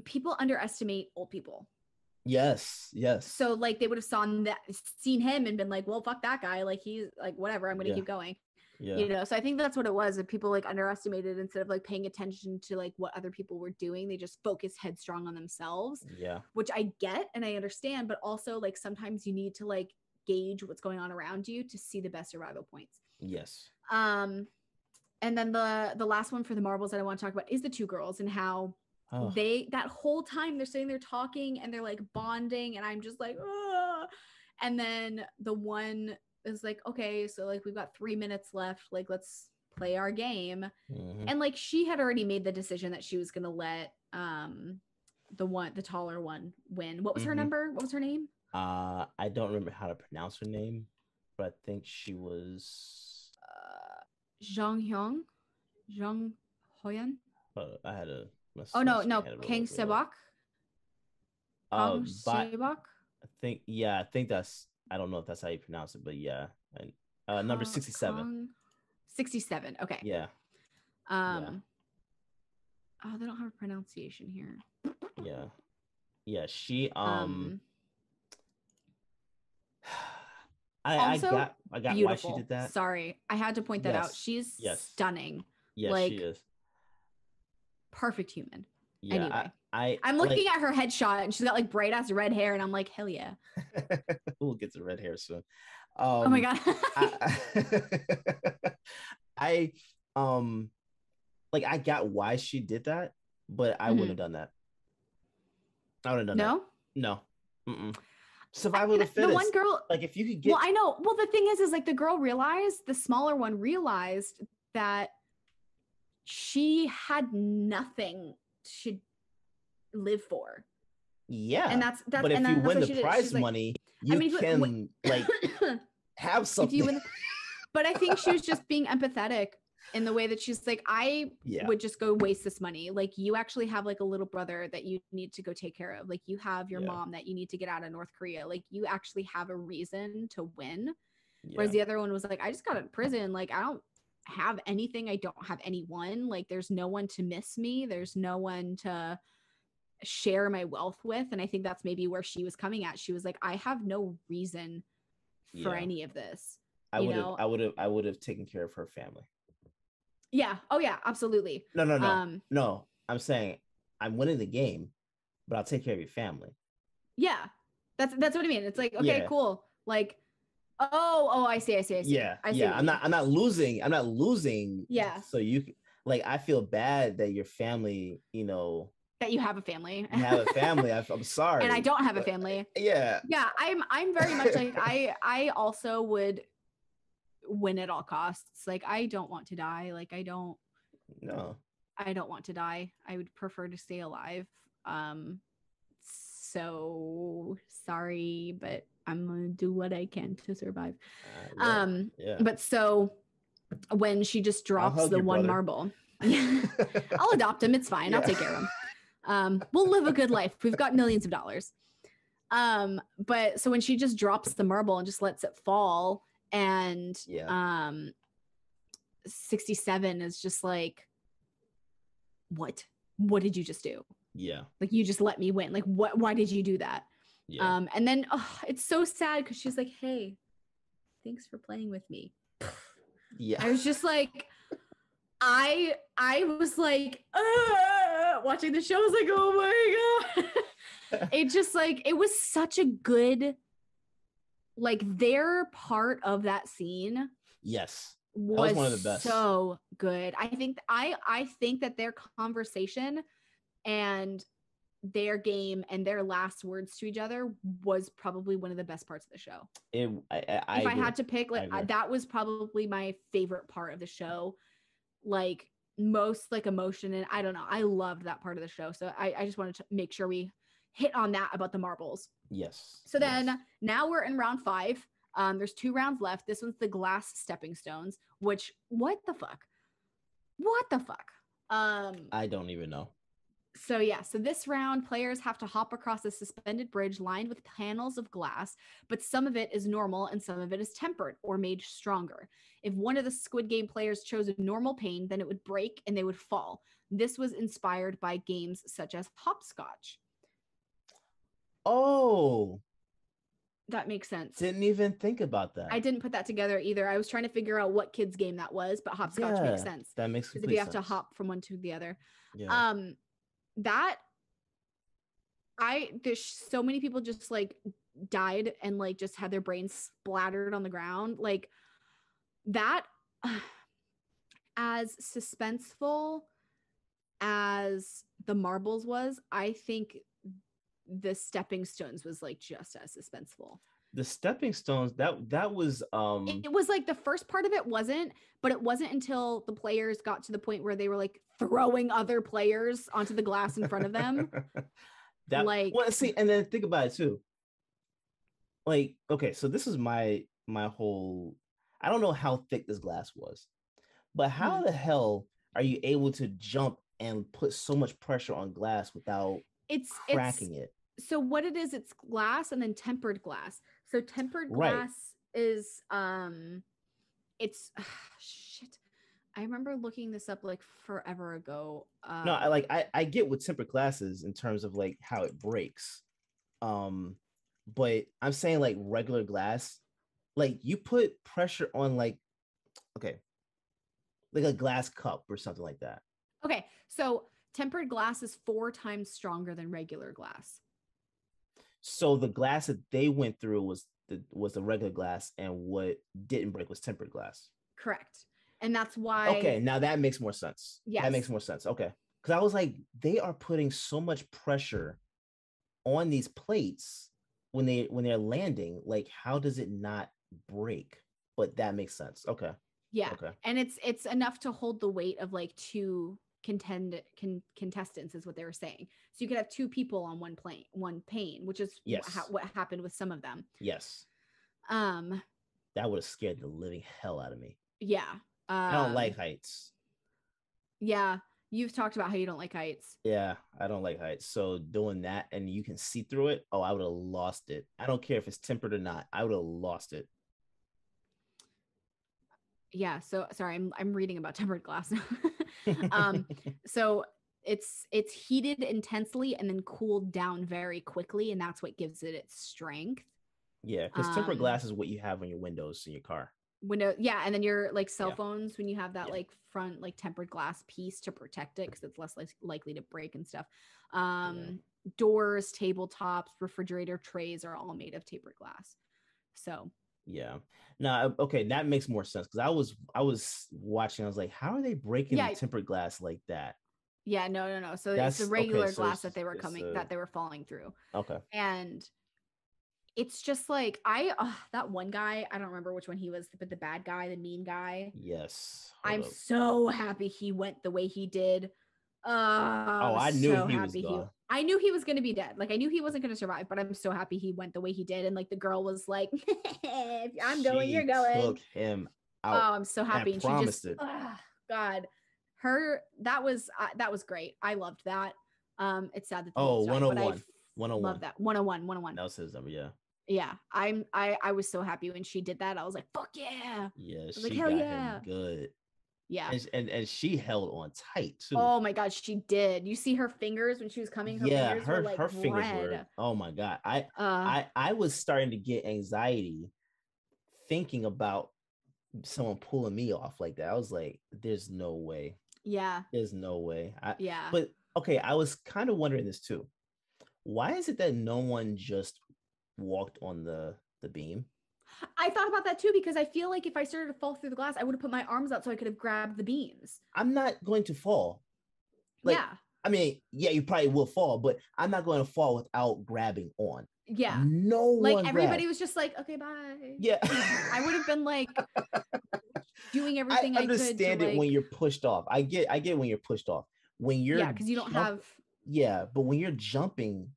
people underestimate old people. Yes. So like they would have seen him and been like, well, fuck that guy, like he's like, whatever, I'm gonna keep going. Yeah. So I think that's what it was, that people like underestimated, instead of like paying attention to like what other people were doing, they just focused headstrong on themselves. Yeah. Which I get and I understand, but also like sometimes you need to like gauge what's going on around you to see the best survival points. Yes. And then the last one for the marbles that I want to talk about is the two girls, and how they, that whole time they're sitting there talking and they're like bonding, and I'm just like, ugh. And then the one is like, okay, so like we've got 3 minutes left, like let's play our game. And like she had already made the decision that she was gonna let the taller one win. What was her number? What was her name? I don't remember how to pronounce her name, but I think she was Jung Hoyan. I had a no, Kang Sebok. Kang Sebok. I think that's, I don't know if that's how you pronounce it, but yeah. And number 67. 67. Okay. Yeah. Oh, they don't have a pronunciation here. Yeah. She I got beautiful. why she did that. Sorry, I had to point that out. She's stunning. Yes, like, she is. Perfect human. Yeah, anyway, I'm like, looking at her headshot, and she's got like bright ass red hair, and I'm like, hell yeah. We'll get to red hair soon. Oh my god. I like, I got why she did that, but I wouldn't have done that. I would have done that. No. Survival of the fittest. The one girl, like, if you could get. Well, I know. Well, the thing is like the girl realized, the smaller one realized that she had nothing to live for. Yeah. And that's but if you win the prize money, you can like have something. But I think she was just being empathetic in the way that she's like, I would just go waste this money. Like, you actually have like a little brother that you need to go take care of. Like, you have your mom that you need to get out of North Korea. Like, you actually have a reason to win. Whereas the other one was like, I just got out of prison. Like, I don't have anything. I don't have anyone. Like, there's no one to miss me. There's no one to share my wealth with. And I think that's maybe where she was coming at. She was like, I have no reason for any of this. I would have taken care of her family. Yeah. Oh yeah, absolutely. No. I'm saying I'm winning the game, but I'll take care of your family. Yeah. That's what I mean. It's like, okay, cool. Like, oh, I see. Yeah. I'm not losing. Yeah. So you, like, I feel bad that your family, you know, that you have a family. You have a family. I'm sorry. And I don't have a family. Yeah. Yeah. I'm very much like, I also would win at all costs. Like, I don't want to die. Like, I don't want to die. I would prefer to stay alive. So sorry, but I'm gonna do what I can to survive. But so when she just drops the one marble, I'll adopt him. It's fine. I'll take care of him. We'll live a good life. We've got millions of dollars. But so when she just drops the marble and just lets it fall, and 67 is just like, what did you just do? Like, you just let me win. Like, why did you do that? And then it's so sad because she's like, hey, thanks for playing with me. I was just like, I was like, watching the show. I was like, oh my god. It just like, it was such a good, like, their part of that scene. Yes. Was one of the best. So good. I think that their conversation and their game and their last words to each other was probably one of the best parts of the show. If I had to pick, like, that was probably my favorite part of the show. Like, most like emotion, and I don't know, I loved that part of the show. So I just wanted to make sure we hit on that about the marbles. Yes. So then now we're in round 5. There's 2 rounds left. This one's the glass stepping stones, which what the fuck? I don't even know. So this round, players have to hop across a suspended bridge lined with panels of glass, but some of it is normal and some of it is tempered or made stronger. If one of the Squid Game players chose a normal pane, then it would break and they would fall. This was inspired by games such as hopscotch. Oh, that makes sense. Didn't even think about that. I didn't put that together either. I was trying to figure out what kids game that was, but hopscotch makes sense. That makes complete sense. Because if you have to hop from one to the other. Yeah. There's so many people just like died and like just had their brains splattered on the ground. Like that, as suspenseful as the marbles was, I think the stepping stones was like just as suspenseful. The stepping stones, that was it was like the first part of it wasn't, but it wasn't until the players got to the point where they were like throwing other players onto the glass in front of them. See, and then think about it too. Like, okay, so this is my whole, I don't know how thick this glass was, but how the hell are you able to jump and put so much pressure on glass without cracking it? So what it is, it's glass and then tempered glass. So tempered glass is it's shit. I remember looking this up like forever ago. No, I get what tempered glass is in terms of like how it breaks. But I'm saying like regular glass, like you put pressure on like a glass cup or something like that. Okay, so tempered glass is 4 times stronger than regular glass. So the glass that they went through was the regular glass, and what didn't break was tempered glass. Correct. And that's why. Okay, now that makes more sense. Yes. That makes more sense. Okay. Because I was like, they are putting so much pressure on these plates when they're landing. Like, how does it not break? But that makes sense. Okay. Yeah. Okay. And it's enough to hold the weight of like 2 contestants is what they were saying. So you could have 2 people on one pane, which is what happened with some of them. Yes. That would have scared the living hell out of me. Yeah. I don't like heights. Yeah. You've talked about how you don't like heights. Yeah, I don't like heights. So doing that and you can see through it, I would have lost it. I don't care if it's tempered or not. I would have lost it. Yeah. So sorry, I'm reading about tempered glass now. So it's heated intensely and then cooled down very quickly, and that's what gives it its strength. Yeah, because tempered glass is what you have on your windows in your car. And then your like cell phones, when you have that like front like tempered glass piece to protect it because it's less likely to break and stuff. Doors, tabletops, refrigerator trays are all made of tempered glass. So yeah. No, okay, that makes more sense because I was watching, I was like, how are they breaking the tempered glass like that? Yeah, no. So it's the regular glass that they were that they were falling through. Okay. And it's just like that one guy, I don't remember which one he was, but the bad guy, the mean guy. Yes. I'm so happy he went the way he did. I knew he was gone. I knew he was going to be dead. Like I knew he wasn't going to survive, but I'm so happy he went the way he did. And like the girl was like, if I'm going, you're going. Took him out. Oh, I'm so happy. And she just, God, that was great. I loved that. It's sad that 101. 101. Love that. 101. That was his number, yeah. Yeah, I was so happy when she did that. I was like, fuck yeah. Yeah, she like, got him good. Yeah. And she held on tight too. Oh my god, she did. You see her fingers when she was coming? Fingers were like fingers were, oh my god. I was starting to get anxiety thinking about someone pulling me off like that. I was like, there's no way. Yeah. There's no way. Yeah. But okay, I was kind of wondering this too. Why is it that no one just walked on the beam? I thought about that too, because I feel like if I started to fall through the glass, I would have put my arms out so I could have grabbed the beams. I'm not going to fall. Like, yeah. I mean, yeah, you probably will fall, but I'm not going to fall without grabbing on. Yeah. No one. Like everybody was just like, okay, bye. Yeah. I would have been like doing everything I could. I understand it when you're pushed off. I get when you're pushed off. When you're because you don't have. Yeah, but when you're jumping,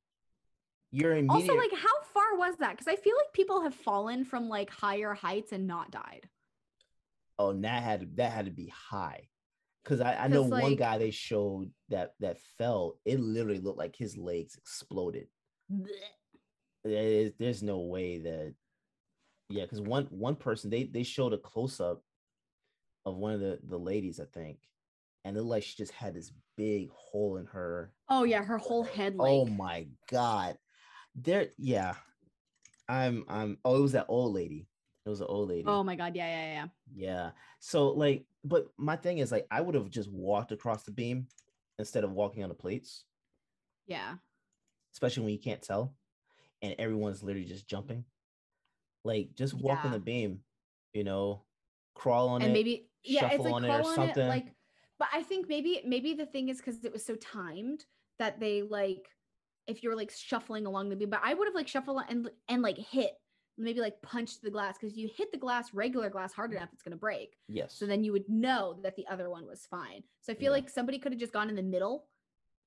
you're immediately. Also, like, how far was that? Because I feel like people have fallen from like higher heights and not died. Oh, that had to be high. Because I know one like, guy they showed that fell. It literally looked like his legs exploded. There's no way that. Yeah, because one person they showed a close up of one of the ladies, I think, and it looked like she just had this big hole in her. Oh yeah, her whole head. Oh Like, my god, there. Yeah, I'm. Oh, it was that old lady. It was an old lady. oh my god, yeah. Yeah. So like, but my thing is like, I would have just walked across the beam instead of walking on the plates. Yeah. Especially when you can't tell, and everyone's literally just jumping. Like, just walk on the beam, you know, crawl on and it, maybe it's shuffle like on it or crawl on it, something. like, but I think maybe the thing is because it was so timed that they like, if you were like shuffling along the beam, but I would have like shuffled and like hit, maybe like punched the glass, because you hit the glass, regular glass, hard enough, it's gonna break. Yes. So then you would know that the other one was fine. So I feel like somebody could have just gone in the middle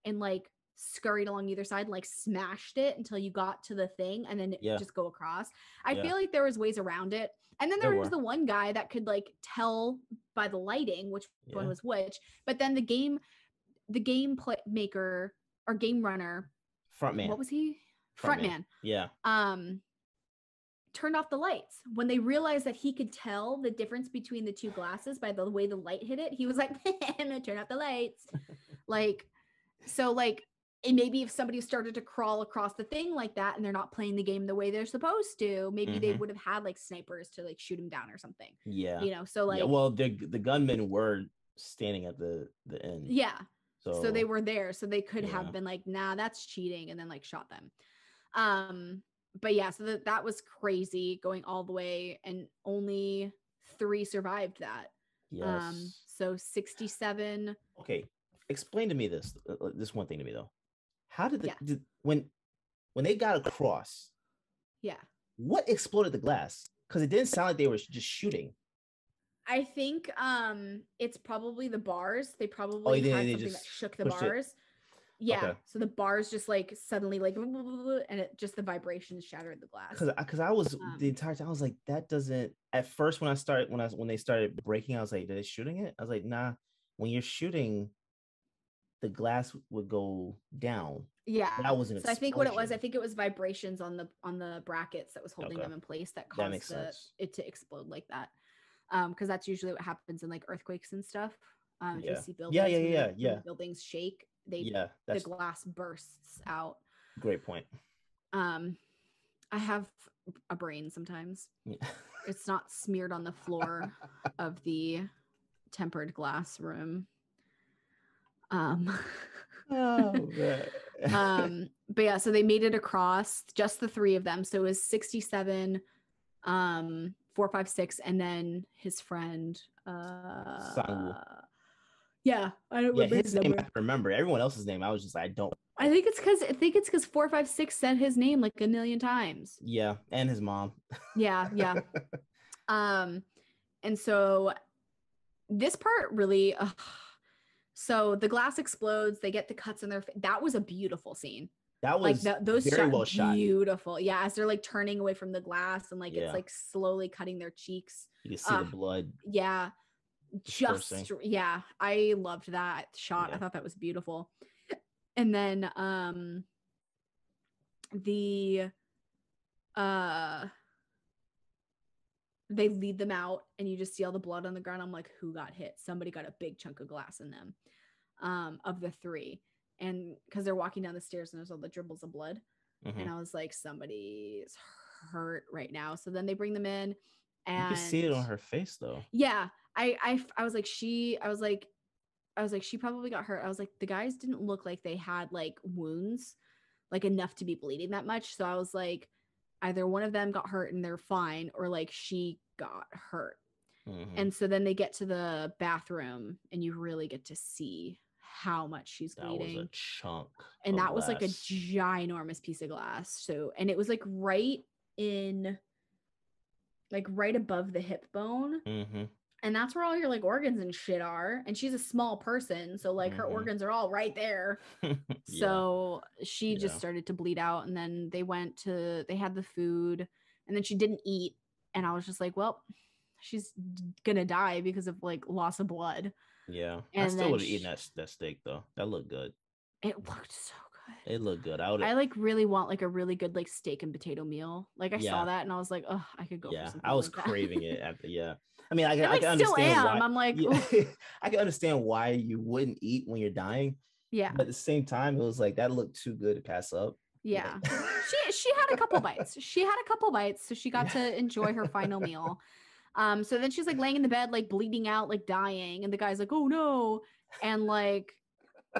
and like scurried along either side and like smashed it until you got to the thing and then just go across. I feel like there was ways around it. And then there was the one guy that could like tell by the lighting which one was which. But then the game maker or game runner, frontman. What was he? Frontman. Yeah. Turned off the lights. When they realized that he could tell the difference between the two glasses by the way the light hit it, he was like, I'm gonna turn off the lights. Like, so like, and maybe if somebody started to crawl across the thing like that and they're not playing the game the way they're supposed to, maybe they would have had like snipers to like shoot him down or something. Yeah. You know, so like, well, the gunmen were standing at the end. Yeah. So they were there. So they could have been like, nah, that's cheating, and then like shot them. But yeah, so that was crazy, going all the way, and only 3 survived that. Yes. So 67. Okay. Explain to me this one thing to me though. How did when they got across? Yeah. What exploded the glass? Because it didn't sound like they were just shooting. I think it's probably the bars. They probably had something that shook the bars. Yeah. Okay. So the bars just like suddenly like, and it just, the vibrations shattered the glass. Because I was the entire time I was like, that doesn't. At first when they started breaking, I was like, are they shooting it? I was like, nah. When you're shooting, the glass would go down. Yeah. That was an explosion. So I think what it was, I think it was vibrations on the brackets that was holding them in place that caused it to explode like that. Because that's usually what happens in like earthquakes and stuff. If you see buildings, buildings shake, the glass bursts out. Great point. I have a brain sometimes. Yeah. It's not smeared on the floor of the tempered glass room. But yeah, so they made it across, just the 3 of them. So it was 67, 456, and then his friend Sanwoo. Yeah, I don't remember his name. I remember everyone else's name. I was just I don't. I think it's because 456 said his name like a million times. Yeah, and his mom. Yeah. And so this part really. So the glass explodes. They get the cuts in their face. That was a beautiful scene. That was like those very well shot. Beautiful. Yeah, as they're like turning away from the glass and like it's like slowly cutting their cheeks. You can see the blood. Yeah. Yeah, I loved that shot. I thought that was beautiful. And then they lead them out and you just see all the blood on the ground. I'm like, who got hit? Somebody got a big chunk of glass in them, of the 3. And because they're walking down the stairs and there's all the dribbles of blood. Mm-hmm. And I was like, somebody's hurt right now. So then they bring them in, and you can see it on her face though. Yeah. I was like, she probably got hurt. I was like, the guys didn't look like they had like wounds, like enough to be bleeding that much. So I was like, either one of them got hurt and they're fine, or like she got hurt. Mm-hmm. And so then they get to the bathroom and you really get to see how much she's bleeding. That was a chunk. And that was like a ginormous piece of glass. So, and it was like right above the hip bone. Mm-hmm. And that's where all your like organs and shit are. And she's a small person. So like her organs are all right there. So she just started to bleed out. And then they had the food, and then she didn't eat. And I was just like, well, she's gonna die because of like loss of blood. Yeah, and I still would have eaten that steak though. That looked good. It looked so good. It looked good. I like really want like a really good like steak and potato meal. Like I saw that and I was like, oh, I could go for something. I was like craving it after. Yeah, I mean, I like, can still understand am. why. I'm like, yeah, I can understand why you wouldn't eat when you're dying. Yeah, but at the same time, it was like that looked too good to pass up. Yeah, she had a couple bites. She had a couple bites, so she got to enjoy her final meal. So then she's like laying in the bed, like bleeding out, like dying, and the guy's like, "Oh no!" And like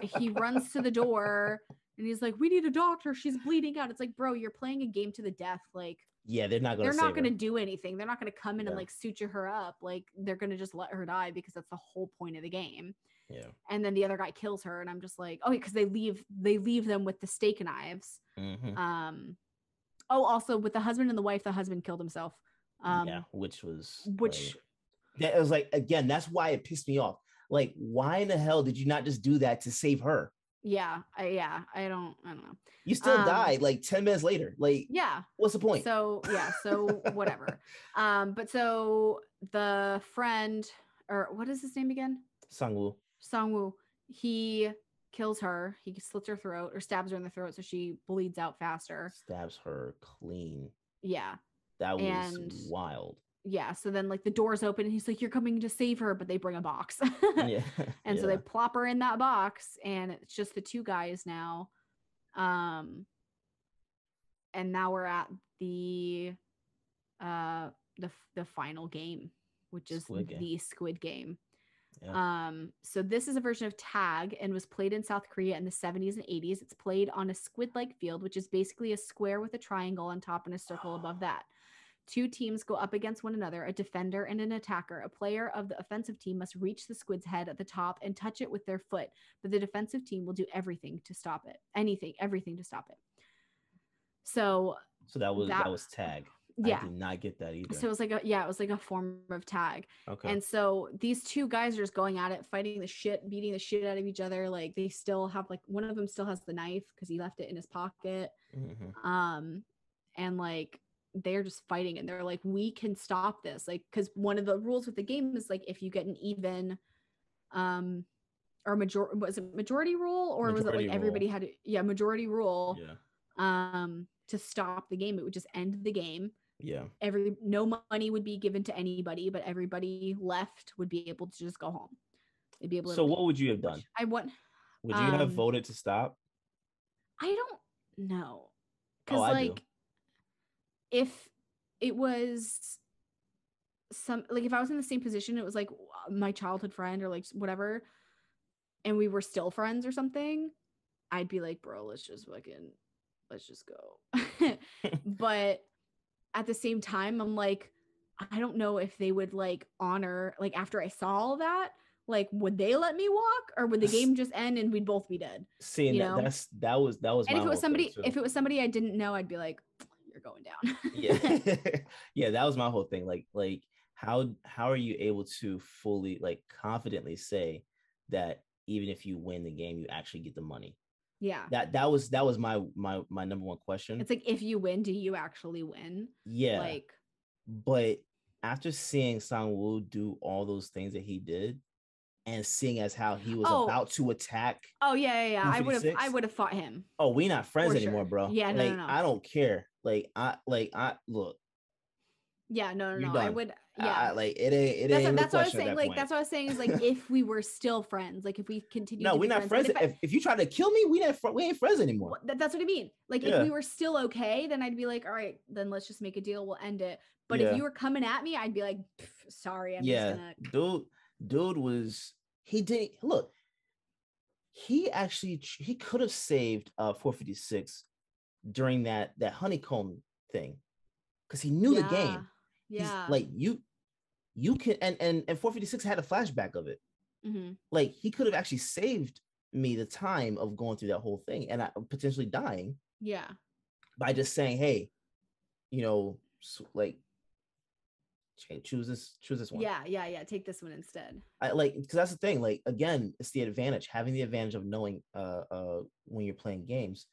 he runs to the door, and he's like, "We need a doctor. She's bleeding out." It's like, bro, you're playing a game to the death. Like, yeah, they're not gonna do anything. They're not gonna come in and like suture her up. Like, they're gonna just let her die because that's the whole point of the game. Yeah. And then the other guy kills her, and I'm just like, oh, because they leave them with the steak knives. Mm-hmm. Oh, also with the husband and the wife, the husband killed himself. Which was that was like, again, that's why it pissed me off. Like, why in the hell did you not just do that to save her? I don't know. You still died like 10 minutes later. Like, what's the point? So whatever. But so the friend, or what is his name again? Sangwoo, he kills her. He slits her throat or stabs her in the throat so she bleeds out faster. Stabs her clean. Yeah. That was wild. Yeah. So then like the doors open and he's like, "You're coming to save her," but they bring a box. And so they plop her in that box and it's just the two guys now. And now we're at the final game, which is the Squid Game. Yeah. So this is a version of tag and was played in South Korea in the 70s and 80s. It's played on a squid-like field, which is basically a square with a triangle on top and a circle above that. Two teams go up against one another, a defender and an attacker. A player of the offensive team must reach the squid's head at the top and touch it with their foot, but the defensive team will do everything to stop it. Everything to stop it. So that was tag. Yeah. I did not get that either. So it was like a form of tag. Okay. And so these two guys are just going at it, fighting the shit, beating the shit out of each other. Like they still have like one of them still has the knife because he left it in his pocket. Mm-hmm. And like they're just fighting and they're like, we can stop this. Like, because one of the rules with the game is like if you get an even or majority rule or was it like everybody had majority rule to stop the game, it would just end the game. Yeah. No money would be given to anybody, but everybody left would be able to just go home. They'd be able to. So what would you have done? Would you have voted to stop? I don't know. Because like if it was if I was in the same position, it was like my childhood friend or like whatever, and we were still friends or something, I'd be like, bro, let's just go. But at the same time, I'm like, I don't know if they would like honor, like after I saw all that, like would they let me walk or would the game just end and we'd both be dead? Seeing that was and if it was somebody I didn't know, I'd be like, you're going down. Yeah, that was my whole thing. Like how are you able to fully like confidently say that even if you win the game, you actually get the money? Yeah, that was my number one question. It's like, if you win, do you actually win? Yeah, like, but after seeing Sang-woo do all those things that he did, and seeing as how he was about to attack. Oh yeah. I would have fought him. Oh, we not friends anymore, bro. Yeah, like, no. I don't care. I look. Yeah, no. I would. Yeah, it ain't. That's what I was saying. Like, that's what I was saying is like, if we were still friends, like if we continue. No, we're not friends. If you try to kill me, we ain't friends anymore. That's what I mean. Like, if we were still okay, then I'd be like, all right, then let's just make a deal. We'll end it. But if you were coming at me, I'd be like, sorry, I'm just gonna. Dude was. He didn't look. He could have saved 456 during that honeycomb thing, because he knew the game. Yeah, he's like you can and 456 had a flashback of it. Mm-hmm. Like he could have actually saved me the time of going through that whole thing and potentially dying. Yeah, by just saying, hey, like. Choose this one. Yeah. Take this one instead. Because that's the thing. Like, again, it's the advantage, having the advantage of knowing when you're playing games.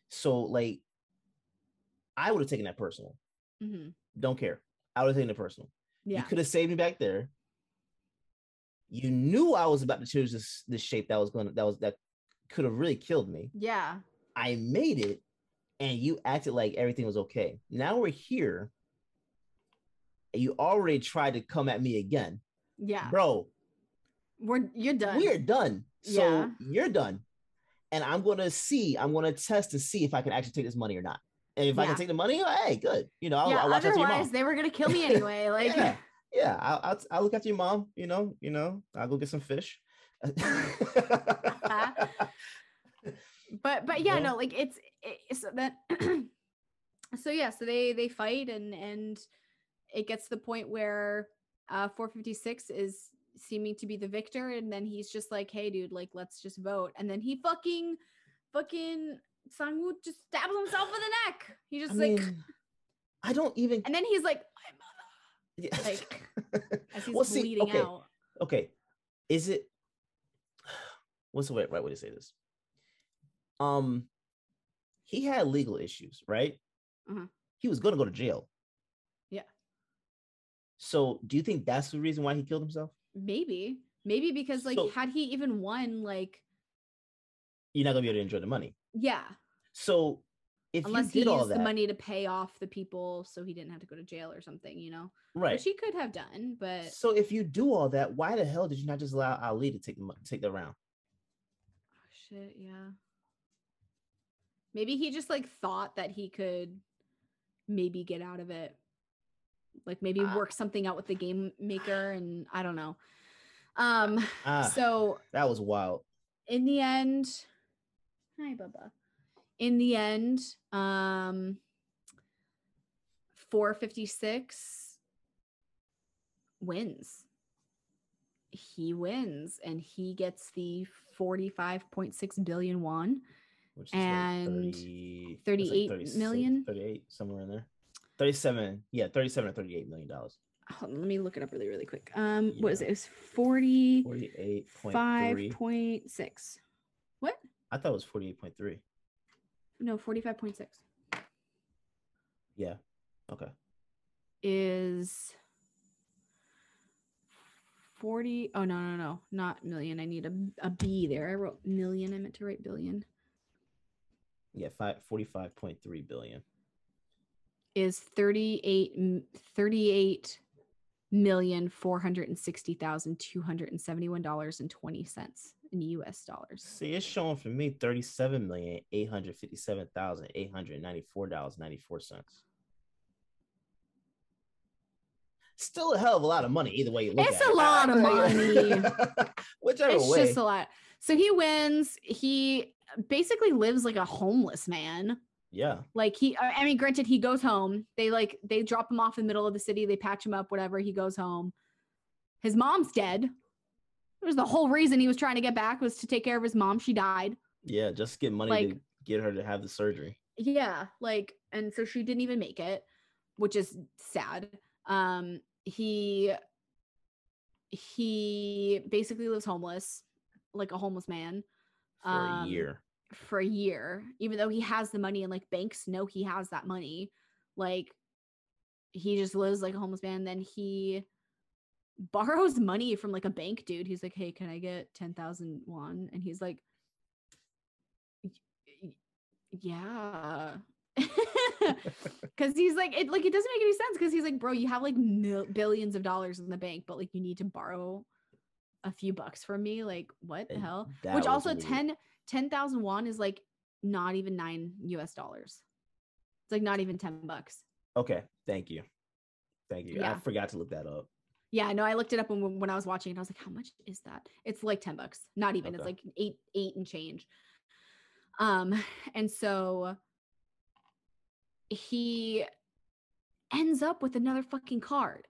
So like, I would have taken that personal. Mm-hmm. Don't care. I would have taken it personal. Yeah. You could have saved me back there. You knew I was about to choose this shape that could have really killed me. Yeah. I made it, and you acted like everything was okay. Now we're here, and you already tried to come at me again. Yeah. Bro. You're done. We're done. So you're done. And I'm going to test to see if I can actually take this money or not. And if I can take the money, hey, good. I'll watch out for your mom. Otherwise, they were going to kill me anyway. Like, I'll look after your mom, I'll go get some fish. but yeah, no, like it's so that so they fight and it gets to the point where 456 is seeming to be the victor, and then he's just like, hey dude, like let's just vote, and then he fucking Sang-woo just stabs himself in the neck. He just I don't even, and then he's like, my mother, like as he's bleeding out. Okay, is it, what's the right way to say this? He had legal issues, right? He was gonna go to jail. Yeah. So do you think that's the reason why he killed himself? Maybe because like, had he even won, like, you're not gonna be able to enjoy the money. Yeah. So if unless you did he all used that, the money to pay off the people so he didn't have to go to jail or something, right? Which he could have done, but so if you do all that, why the hell did you not just allow Ali to take the round? Oh shit, yeah. Maybe he just like thought that he could maybe get out of it. Like maybe work something out with the game maker, and I don't know. So that was wild. In the end, hi Bubba. In the end, 456 wins. He wins, and he gets the 45.6 billion won, which is and like 38 million, 38 somewhere in there. 37 or 38 million dollars. Let me look it up really quick. What is it? It was 48.6. What? I thought it was 48.3. No, 45.6. Yeah. Okay. Is 40. Oh, no. Not million. I need a B there. I wrote million. I meant to write billion. Yeah, 45.3 billion. Is 38,460,271.20 in US dollars. See, it's showing for me $37,857,894.94. Still a hell of a lot of money, either way you look at it. It's a lot of money. Whichever way. It's just a lot. So he wins. He basically lives like a homeless man. Yeah. Like granted, he goes home. They drop him off in the middle of the city. They patch him up, whatever. He goes home. His mom's dead. It was the whole reason he was trying to get back, was to take care of his mom. She died. Yeah, just get money to get her to have the surgery. Yeah, and so she didn't even make it, which is sad. He basically lives homeless, like a homeless man. For a year, even though he has the money, and like banks know he has that money. Like, he just lives like a homeless man. Then he borrows money from like a bank dude. He's like, hey, can I get 10,000 won? And he's like, yeah. Because he's like, it doesn't make any sense, because he's like, bro, you have like billions of dollars in the bank, but like you need to borrow a few bucks from me. Like, what the hell? Which also weird. 10,000 won is like not even $9 US. It's like not even $10. Okay, thank you. Yeah. I forgot to look that up. Yeah, no, I looked it up when I was watching it. I was like, how much is that? It's like $10. Not even. Okay. It's like eight and change. And so he ends up with another fucking card,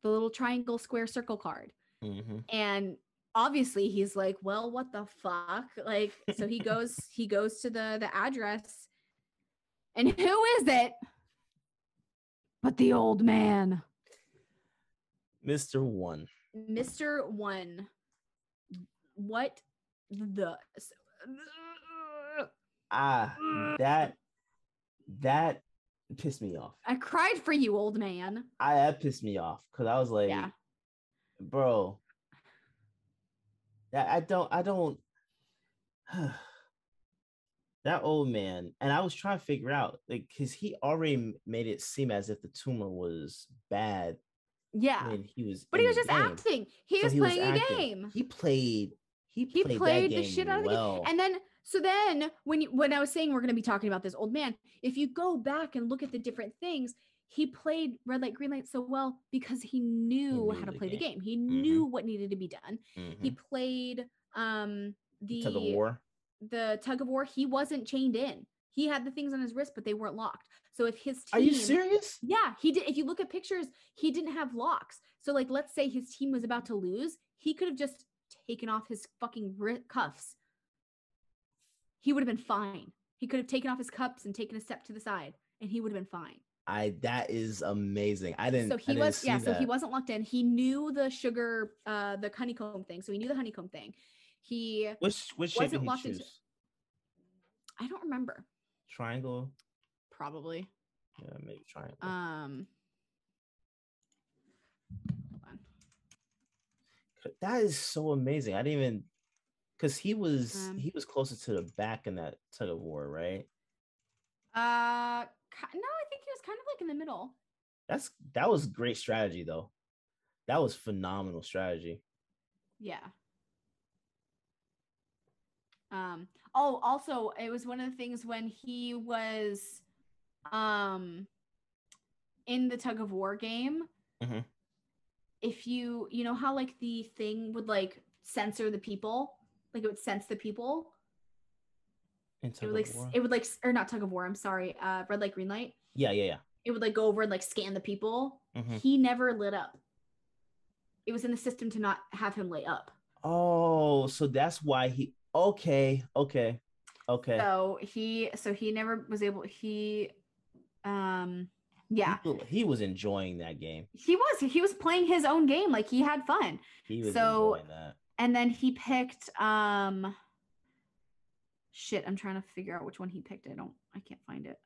the little triangle, square, circle card. Mm-hmm. And obviously he's like, well, what the fuck? Like, so he goes to the address, and who is it but the old man, Mr. One. What the that It pissed me off. I cried for you, old man. That pissed me off because I was like, bro, that I don't. That old man, and I was trying to figure out, like, because he already made it seem as if the tumor was bad. Yeah, when he was, but he was just acting. He was playing a game. He played that game the shit out of the game. And then, when I was saying we're going to be talking about this old man, if you go back and look at the different things, he played red light, green light so well because he knew how to play the game. He knew what needed to be done. He played the tug of war. The tug of war. He wasn't chained in. He had the things on his wrist, but they weren't locked. So if his team, are you serious? Yeah, he did. If you look at pictures, he didn't have locks. So like, let's say his team was about to lose, he could have just taken off his fucking cuffs. He would have been fine. He could have taken off his cuffs and taken a step to the side, and he would have been fine. That is amazing. So he wasn't locked in. He knew the sugar, the honeycomb thing. So he knew the honeycomb thing. Which shape did he choose? I don't remember. Triangle? Probably. Yeah, maybe triangle. Hold on. That is so amazing. I didn't even, because he was closer to the back in that tug of war, right? No, I think he was kind of like in the middle. That was great strategy though. That was phenomenal strategy. Yeah. Also, it was one of the things when he was in the tug of war game. If you know how like the thing would like censor the people, like it would sense the people. It would like, or not tug of war, I'm sorry, red light, green light. Yeah. It would like go over and like scan the people. He never lit up. It was in the system to not have him light up. Oh, so that's why he. Okay. So he never was able. Yeah. He was enjoying that game. He was playing his own game. Like he had fun. He was enjoying that. And then he picked shit, I'm trying to figure out which one he picked. I can't find it.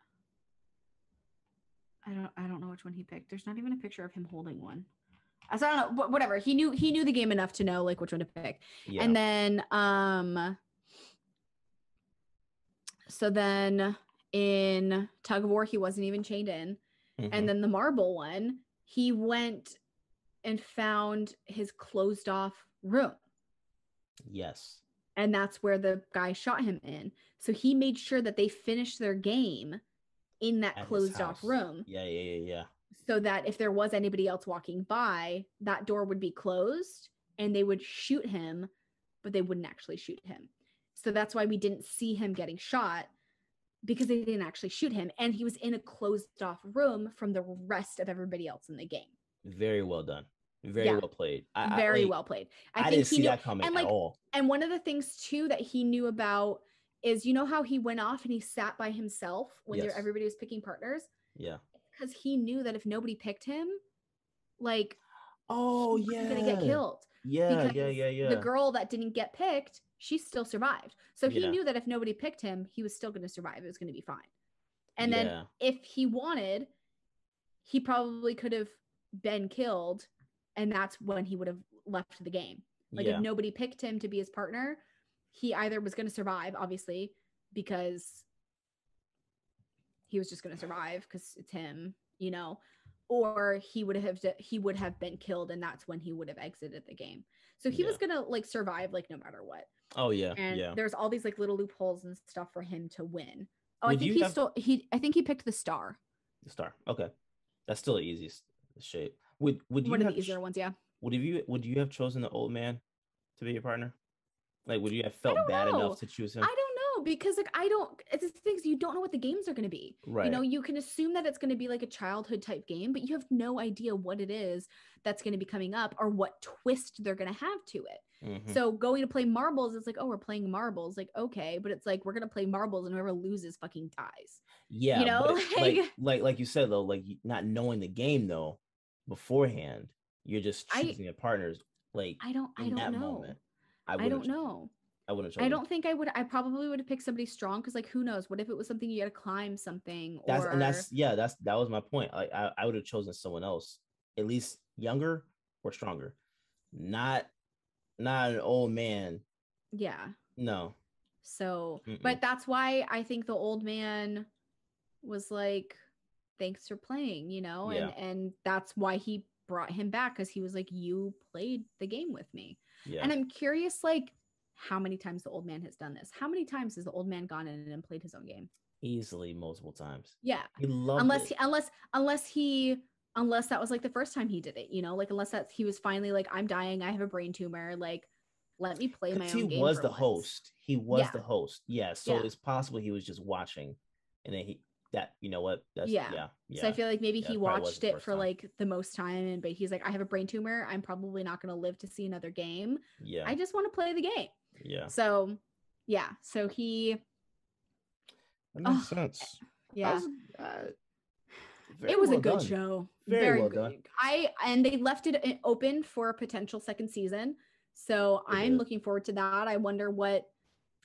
I don't know which one he picked. There's not even a picture of him holding one. So I don't know, whatever. He knew the game enough to know like which one to pick. Yeah. And then so then in tug of war he wasn't even chained in. And then the marble one, he went and found his closed off room. Yes. And that's where the guy shot him in. So he made sure that they finished their game in that closed off room. Yeah. So that if there was anybody else walking by, that door would be closed and they would shoot him, but they wouldn't actually shoot him. So that's why we didn't see him getting shot, because they didn't actually shoot him. And he was in a closed off room from the rest of everybody else in the game. Very well done. Very well played. Well played. I didn't see that coming at all. And one of the things too that he knew about is, you know how he went off and he sat by himself when everybody was picking partners? Yeah. Because he knew that if nobody picked him, like, he was gonna get killed. Yeah. The girl that didn't get picked, she still survived. So he knew that if nobody picked him, he was still going to survive. It was going to be fine. And then if he wanted, he probably could have been killed, and that's when he would have left the game. Like if nobody picked him to be his partner, he either was going to survive, obviously, because he was just going to survive because it's him, you know, or he would have been killed, and that's when he would have exited the game. So he was going to like survive like no matter what. Oh yeah. And there's all these like little loopholes and stuff for him to win. Oh, I think he picked the star. The star. Okay. That's still the easiest shape. Would you one of the easier ones, yeah. Would you have chosen the old man to be your partner? Like, would you have felt bad enough to choose him? I don't know, because like it's things you don't know what the games are going to be. Right. You know, you can assume that it's going to be like a childhood type game, but you have no idea what it is that's going to be coming up or what twist they're going to have to it. So going to play marbles, it's like, oh, we're playing marbles. Like, okay, but it's like, we're going to play marbles and whoever loses fucking dies. Yeah. You know, like you said, though, like not knowing the game though beforehand, you're just choosing your partners. Like, I don't know. Moment, I don't know. I wouldn't have I chosen. don't think I would. I probably would have picked somebody strong because, like, who knows? What if it was something you had to climb something? That was my point. Like I would have chosen someone else, at least younger or stronger, not an old man. Yeah. No. So, but that's why I think the old man was like, "Thanks for playing," and that's why he brought him back because he was like, "You played the game with me," and I'm curious, like, how many times the old man has done this? How many times has the old man gone in and played his own game? Easily multiple times. Yeah, he loved unless it. unless that was like the first time he did it, like unless that he was finally like, I'm dying, I have a brain tumor, like let me play my own game. He was the host. Yeah, so it's possible he was just watching, and then that's yeah. So I feel like maybe he watched it for like the most time, but he's like, I have a brain tumor, I'm probably not going to live to see another game. Yeah, I just want to play the game. Yeah. So he. That makes sense. Yeah. It was a good show. Very well done. And they left it open for a potential second season. So I'm looking forward to that. I wonder what.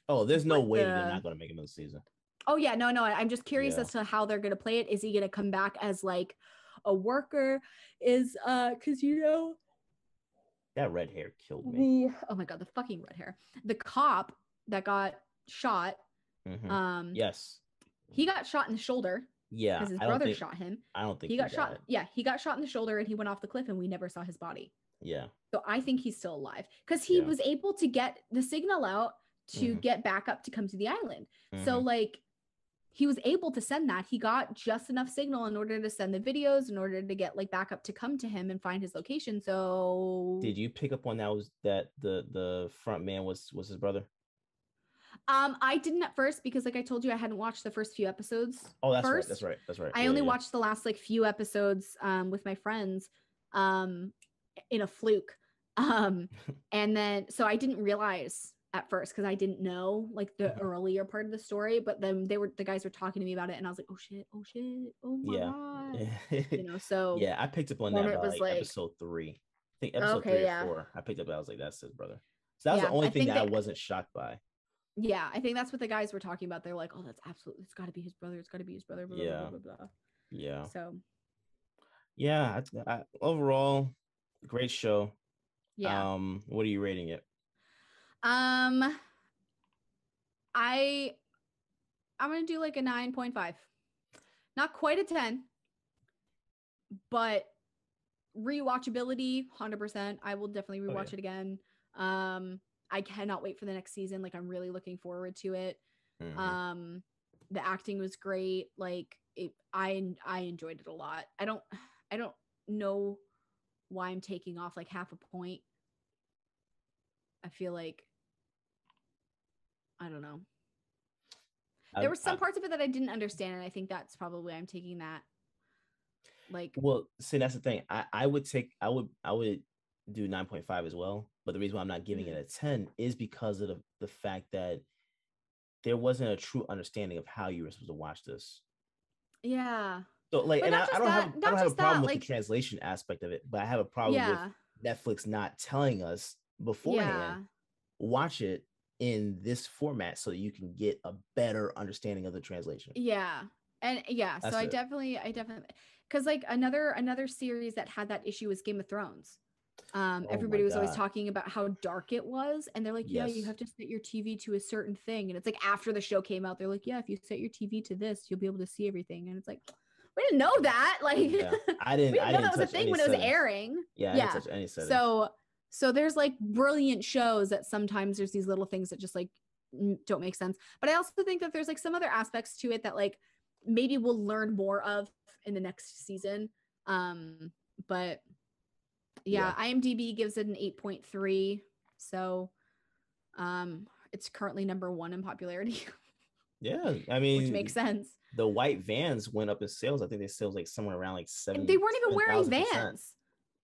Oh, there's no way they're not going to make another season. Oh yeah, no. I'm just curious as to how they're going to play it. Is he going to come back as like a worker? Because that red hair killed me. Oh my god, the fucking red hair. The cop that got shot. Yes. He got shot in the shoulder. Yeah. Because his brother shot him. I don't think he got shot. Yeah, he got shot in the shoulder and he went off the cliff and we never saw his body. Yeah. So I think he's still alive because he was able to get the signal out to get back up to come to the island. So like he was able to send that. He got just enough signal in order to send the videos, in order to get like back up to come to him and find his location. So did you pick up on that the front man was his brother? I didn't at first because, like I told you, I hadn't watched the first few episodes. Oh, that's first. right. That's right. I only watched the last like few episodes with my friends in a fluke. And then so I didn't realize at first because I didn't know like the earlier part of the story, but then the guys were talking to me about it and I was like, oh shit, oh my god. So I picked up on that by like episode 3. I think episode 3 or 4. I picked up, I was like, that's his brother. So that was the only thing that I wasn't shocked by. Yeah, I think that's what the guys were talking about. They're like, oh, that's absolutely, it's got to be his brother. It's got to be his brother. Blah, blah, blah, blah, blah. Yeah. So. Yeah, overall, great show. Yeah. What are you rating it? I'm gonna do like a 9.5. Not quite a 10, but rewatchability 100%. I will definitely rewatch it again. I cannot wait for the next season. Like I'm really looking forward to it. The acting was great. Like I enjoyed it a lot. I don't know why I'm taking off like half a point. I feel like I don't know. There were some parts of it that I didn't understand, and I think that's probably why I'm taking that. Like, well, see, that's the thing. I would do 9.5 as well, but the reason why I'm not giving it a 10 is because of the fact that there wasn't a true understanding of how you were supposed to watch this. Yeah. So like, and I don't have a problem with the translation aspect of it, but I have a problem with Netflix not telling us beforehand. Watch it in this format so that you can get a better understanding of the translation. Yeah. And so I definitely because like another series that had that issue was Game of Thrones. Everybody was always talking about how dark it was, and they're like, yeah, you have to set your TV to a certain thing, and it's like after the show came out, they're like, yeah, if you set your TV to this, you'll be able to see everything, and it's like, we didn't know that. Like, I didn't know that was a thing when it was airing. I didn't touch any settings. So there's like brilliant shows that sometimes there's these little things that just like don't make sense. But I also think that there's like some other aspects to it that like maybe we'll learn more of in the next season. But IMDb gives it an 8.3. So it's currently number 1 in popularity. Yeah, I mean, which makes sense. The white Vans went up in sales. I think they sales like somewhere around like 7. They weren't even wearing Vans.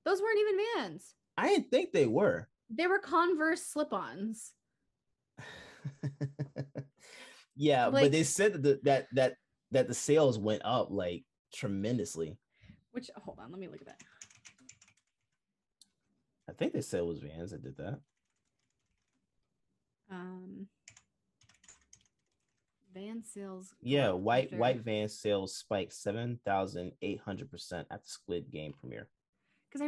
Those weren't even Vans. I didn't think they were. They were Converse slip-ons. Yeah, like, but they said that the sales went up like tremendously. Which, hold on, let me look at that. I think they said it was Vans that did that. van sales. Yeah, white after... white van sales spiked 7,800% at the Squid Game premiere. Because I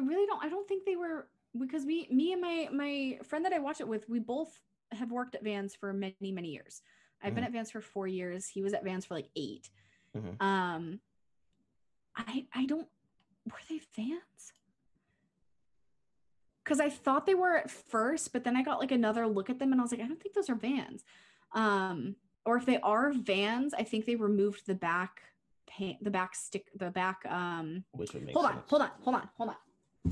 don't think they were, because me and my friend that I watched it with, we both have worked at Vans for many, many years. I've been at Vans for 4 years. He was at Vans for like 8. I don't, were they Vans? Because I thought they were at first, but then I got like another look at them and I was like, I don't think those are Vans. Or if they are Vans, I think they removed the back Which would make hold sense. on. Ooh,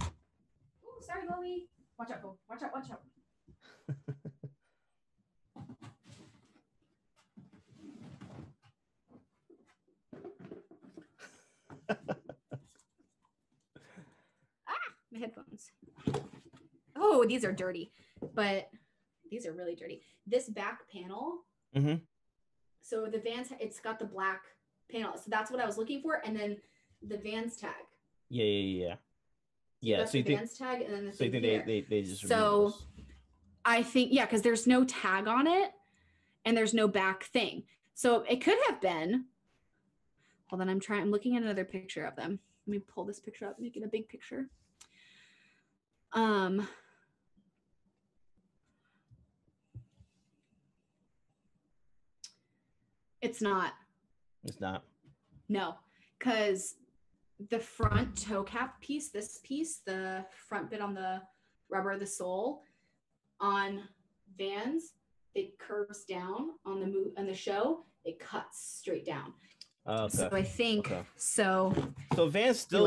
sorry, Chloe. Watch out, Bo. Watch out. My headphones. Oh, these are dirty, but these are really dirty. This back panel. So the Vans, it's got the black panel. So that's what I was looking for. And then the Vans tag. Yeah. So you think Vans tag, and then so you think they just so I think, yeah, because there's no tag on it and there's no back thing. So it could have been. Hold on, I'm looking at another picture of them. Let me pull this picture up, make it a big picture. It's not. No, because the front toe cap piece, this piece, the front bit on the rubber, the sole on Vans, it curves down. On the show, it cuts straight down. Okay. So I think so. So Vans still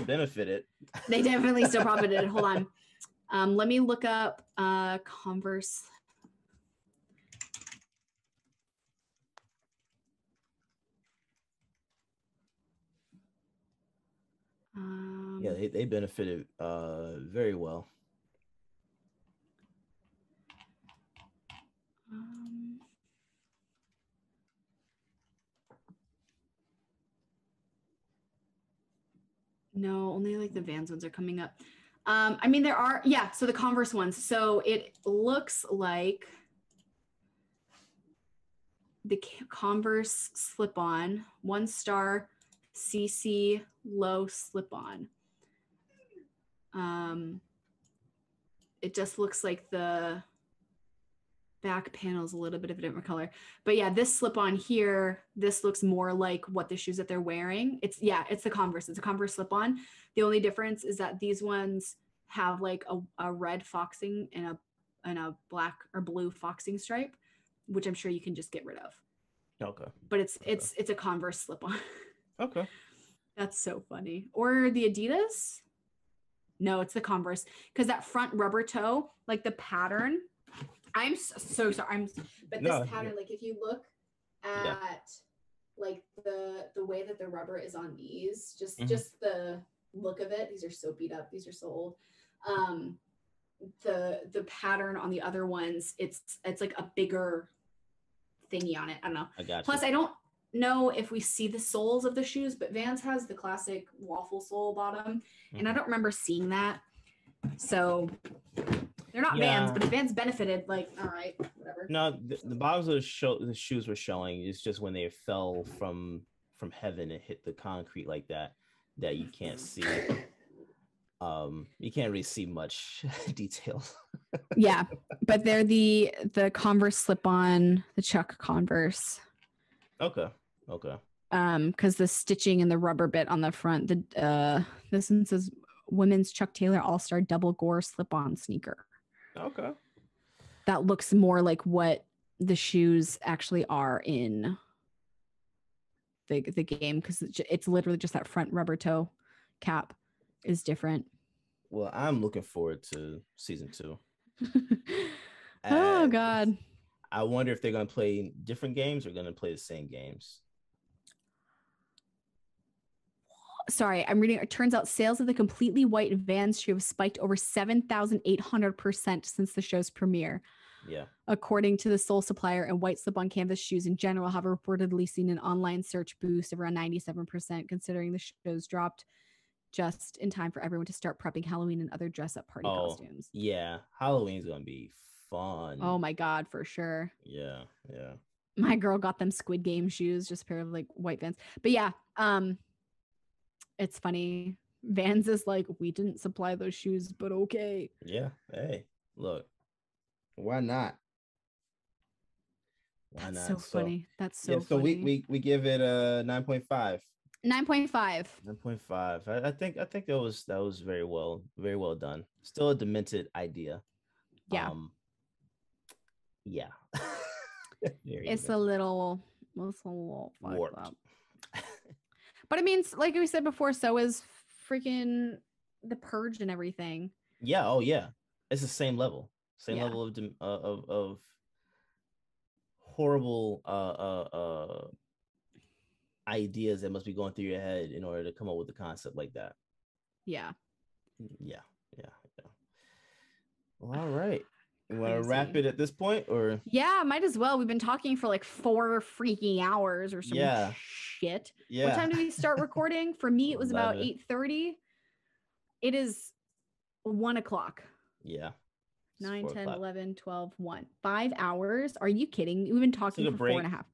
benefited. They definitely still profited. Hold on. Let me look up Converse. Yeah, they benefited very well. No, only like the Vans ones are coming up. I mean, there are, so the Converse ones. So it looks like the Converse slip-on, 1-star CC low slip-on. It just looks like the back panel is a little bit of a different color. But yeah, this slip-on here, this looks more like what the shoes that they're wearing. It's the Converse. It's a Converse slip-on. The only difference is that these ones have like a red foxing and a black or blue foxing stripe, which I'm sure you can just get rid of. Okay. But it's a Converse slip-on. Okay. That's so funny. Or the Adidas? No, it's the Converse. Because that front rubber toe, like the pattern, I'm so sorry. But this pattern, like if you look at like the way that the rubber is on these, just the look of it, these are so beat up, these are so old. The pattern on the other ones, it's like a bigger thingy on it. I don't know. I got you. Plus, I don't know if we see the soles of the shoes, but Vans has the classic waffle sole bottom, and I don't remember seeing that. So they're not Vans, but if Vans benefited, like, all right, whatever. No, the bottoms of the shoes were showing. It's just when they fell from heaven and hit the concrete like that you can't see. You can't really see much detail. Yeah, but they're the Converse slip-on, the Chuck Converse. Okay. Because the stitching and the rubber bit on the front, this one says women's Chuck Taylor All-Star Double Gore slip-on sneaker. Okay. That looks more like what the shoes actually are in the game, because it's literally just that front rubber toe cap is different. Well, I'm looking forward to season 2. Oh God. I wonder if they're going to play different games or going to play the same games. Sorry, I'm reading. It turns out sales of the completely white Vans shoe have spiked over 7,800% since the show's premiere. Yeah. According to the sole supplier, and white slip-on canvas shoes in general have reportedly seen an online search boost of around 97%, considering the shows dropped just in time for everyone to start prepping Halloween and other dress-up party costumes. Yeah, Halloween's going to be fun. Oh my God, for sure. Yeah. My girl got them Squid Game shoes, just a pair of like white Vans. But yeah, it's funny. Vans is like, we didn't supply those shoes, but okay. Yeah. Hey, look, why not? That's so funny. That's so yeah, so funny. we give it a 9.5. 9.5. 9.5. I think that was very well done. Still a demented idea. Yeah. Yeah. It's a little warped. up. But I mean, like we said before, so is freaking The Purge and everything. Yeah. Oh yeah. It's the same level. Level of horrible ideas that must be going through your head in order to come up with a concept like that. Yeah. Well, all right. You want to wrap it at this point, or? Yeah, might as well. We've been talking for like 4 freaking hours or some shit. Yeah. What time did we start recording? For me, it was about 8:30. It is 1 o'clock. Yeah. 9, 10, 11, 12, 1. 5 hours. Are you kidding? We've been talking for 4.5.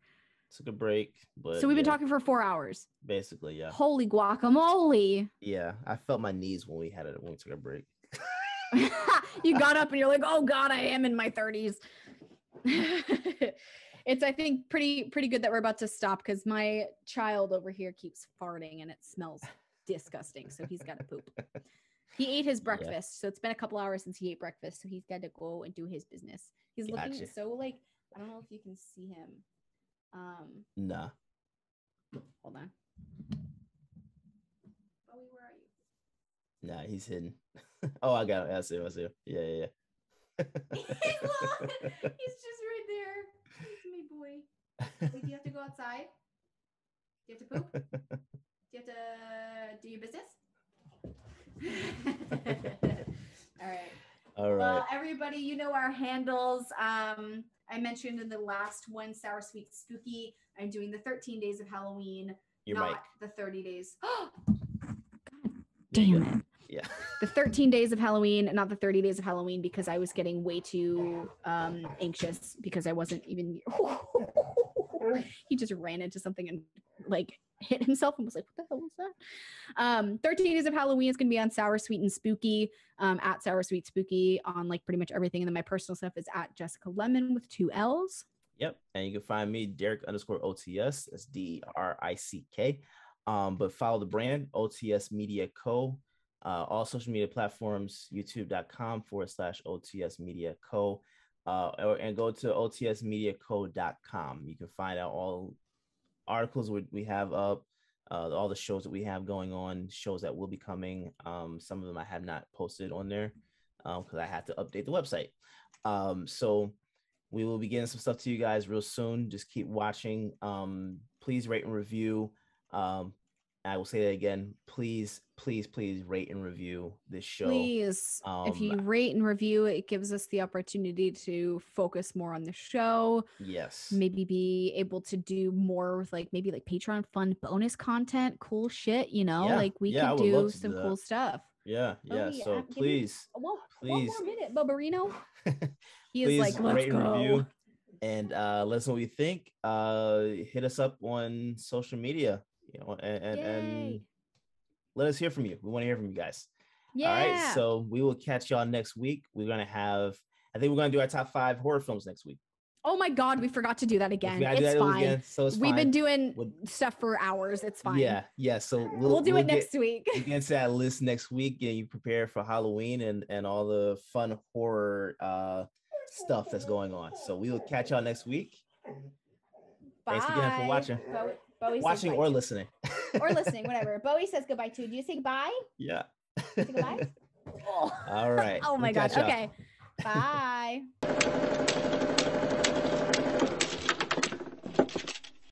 Took a break, but so we've been talking for 4 hours. Basically, yeah. Holy guacamole. Yeah, I felt my knees when we took a break. You got up and you're like, oh God, I am in my 30s. It's, I think, pretty good that we're about to stop because my child over here keeps farting and it smells disgusting. So he's got to poop. He ate his breakfast. So it's been a couple hours since he ate breakfast. So he's got to go and do his business. He's looking so like, I don't know if you can see him. Nah. Hold on. Bowie, where are you? Nah, he's hidden. Oh, I got it. I see him. Yeah. He's just right there. He's my boy. Wait, do you have to go outside? Do you have to poop? Do you have to do your business? All right. Well, everybody, you know our handles. I mentioned in the last one, Sour Sweet Spooky. I'm doing the 13 days of Halloween, the 30 days. God damn it. Yeah. The 13 days of Halloween, not the 30 days of Halloween, because I was getting way too anxious because I wasn't even. He just ran into something and like hit himself and was like, what the hell was that? 13 days of Halloween is going to be on Sour Sweet and Spooky, at Sour Sweet Spooky on like pretty much everything. And then my personal stuff is at Jessica Lemon with 2 L's. Yep. And you can find me Derrick_OTS. That's DERICK. But follow the brand OTS Media Co. All social media platforms, youtube.com/OTS Media Co. And go to otsmediaco.com. You can find out all articles we have up, all the shows that we have going on, shows that will be coming. Some of them I have not posted on there because I had to update the website. So we will be getting some stuff to you guys real soon. Just keep watching. Please rate and review. I will say that again. Please rate and review this show. Please. If you rate and review, it gives us the opportunity to focus more on the show. Yes. Maybe be able to do more with like maybe like Patreon fun bonus content, cool shit, you know, like we could do some cool stuff. Yeah. So please. One more minute, Bubberino. He is like, let's rate go. And review. And let us know what you think. Hit us up on social media. You know, and let us hear from you. We want to hear from you guys. Yeah. All right. So we will catch y'all next week. I think we're going to do our top 5 horror films next week. Oh my God. We forgot to do that again. It's fine. So it's We've fine. been doing stuff for hours. It's fine. Yeah. So we'll do it next week. We get to that list next week and you prepare for Halloween and all the fun horror stuff that's going on. So we will catch y'all next week. Bye. Thanks again for watching. Bowie watching or listening. Or listening, whatever. Bowie says goodbye too. Do you say goodbye? Yeah. Say goodbye? All right. Oh my God. Okay. Bye.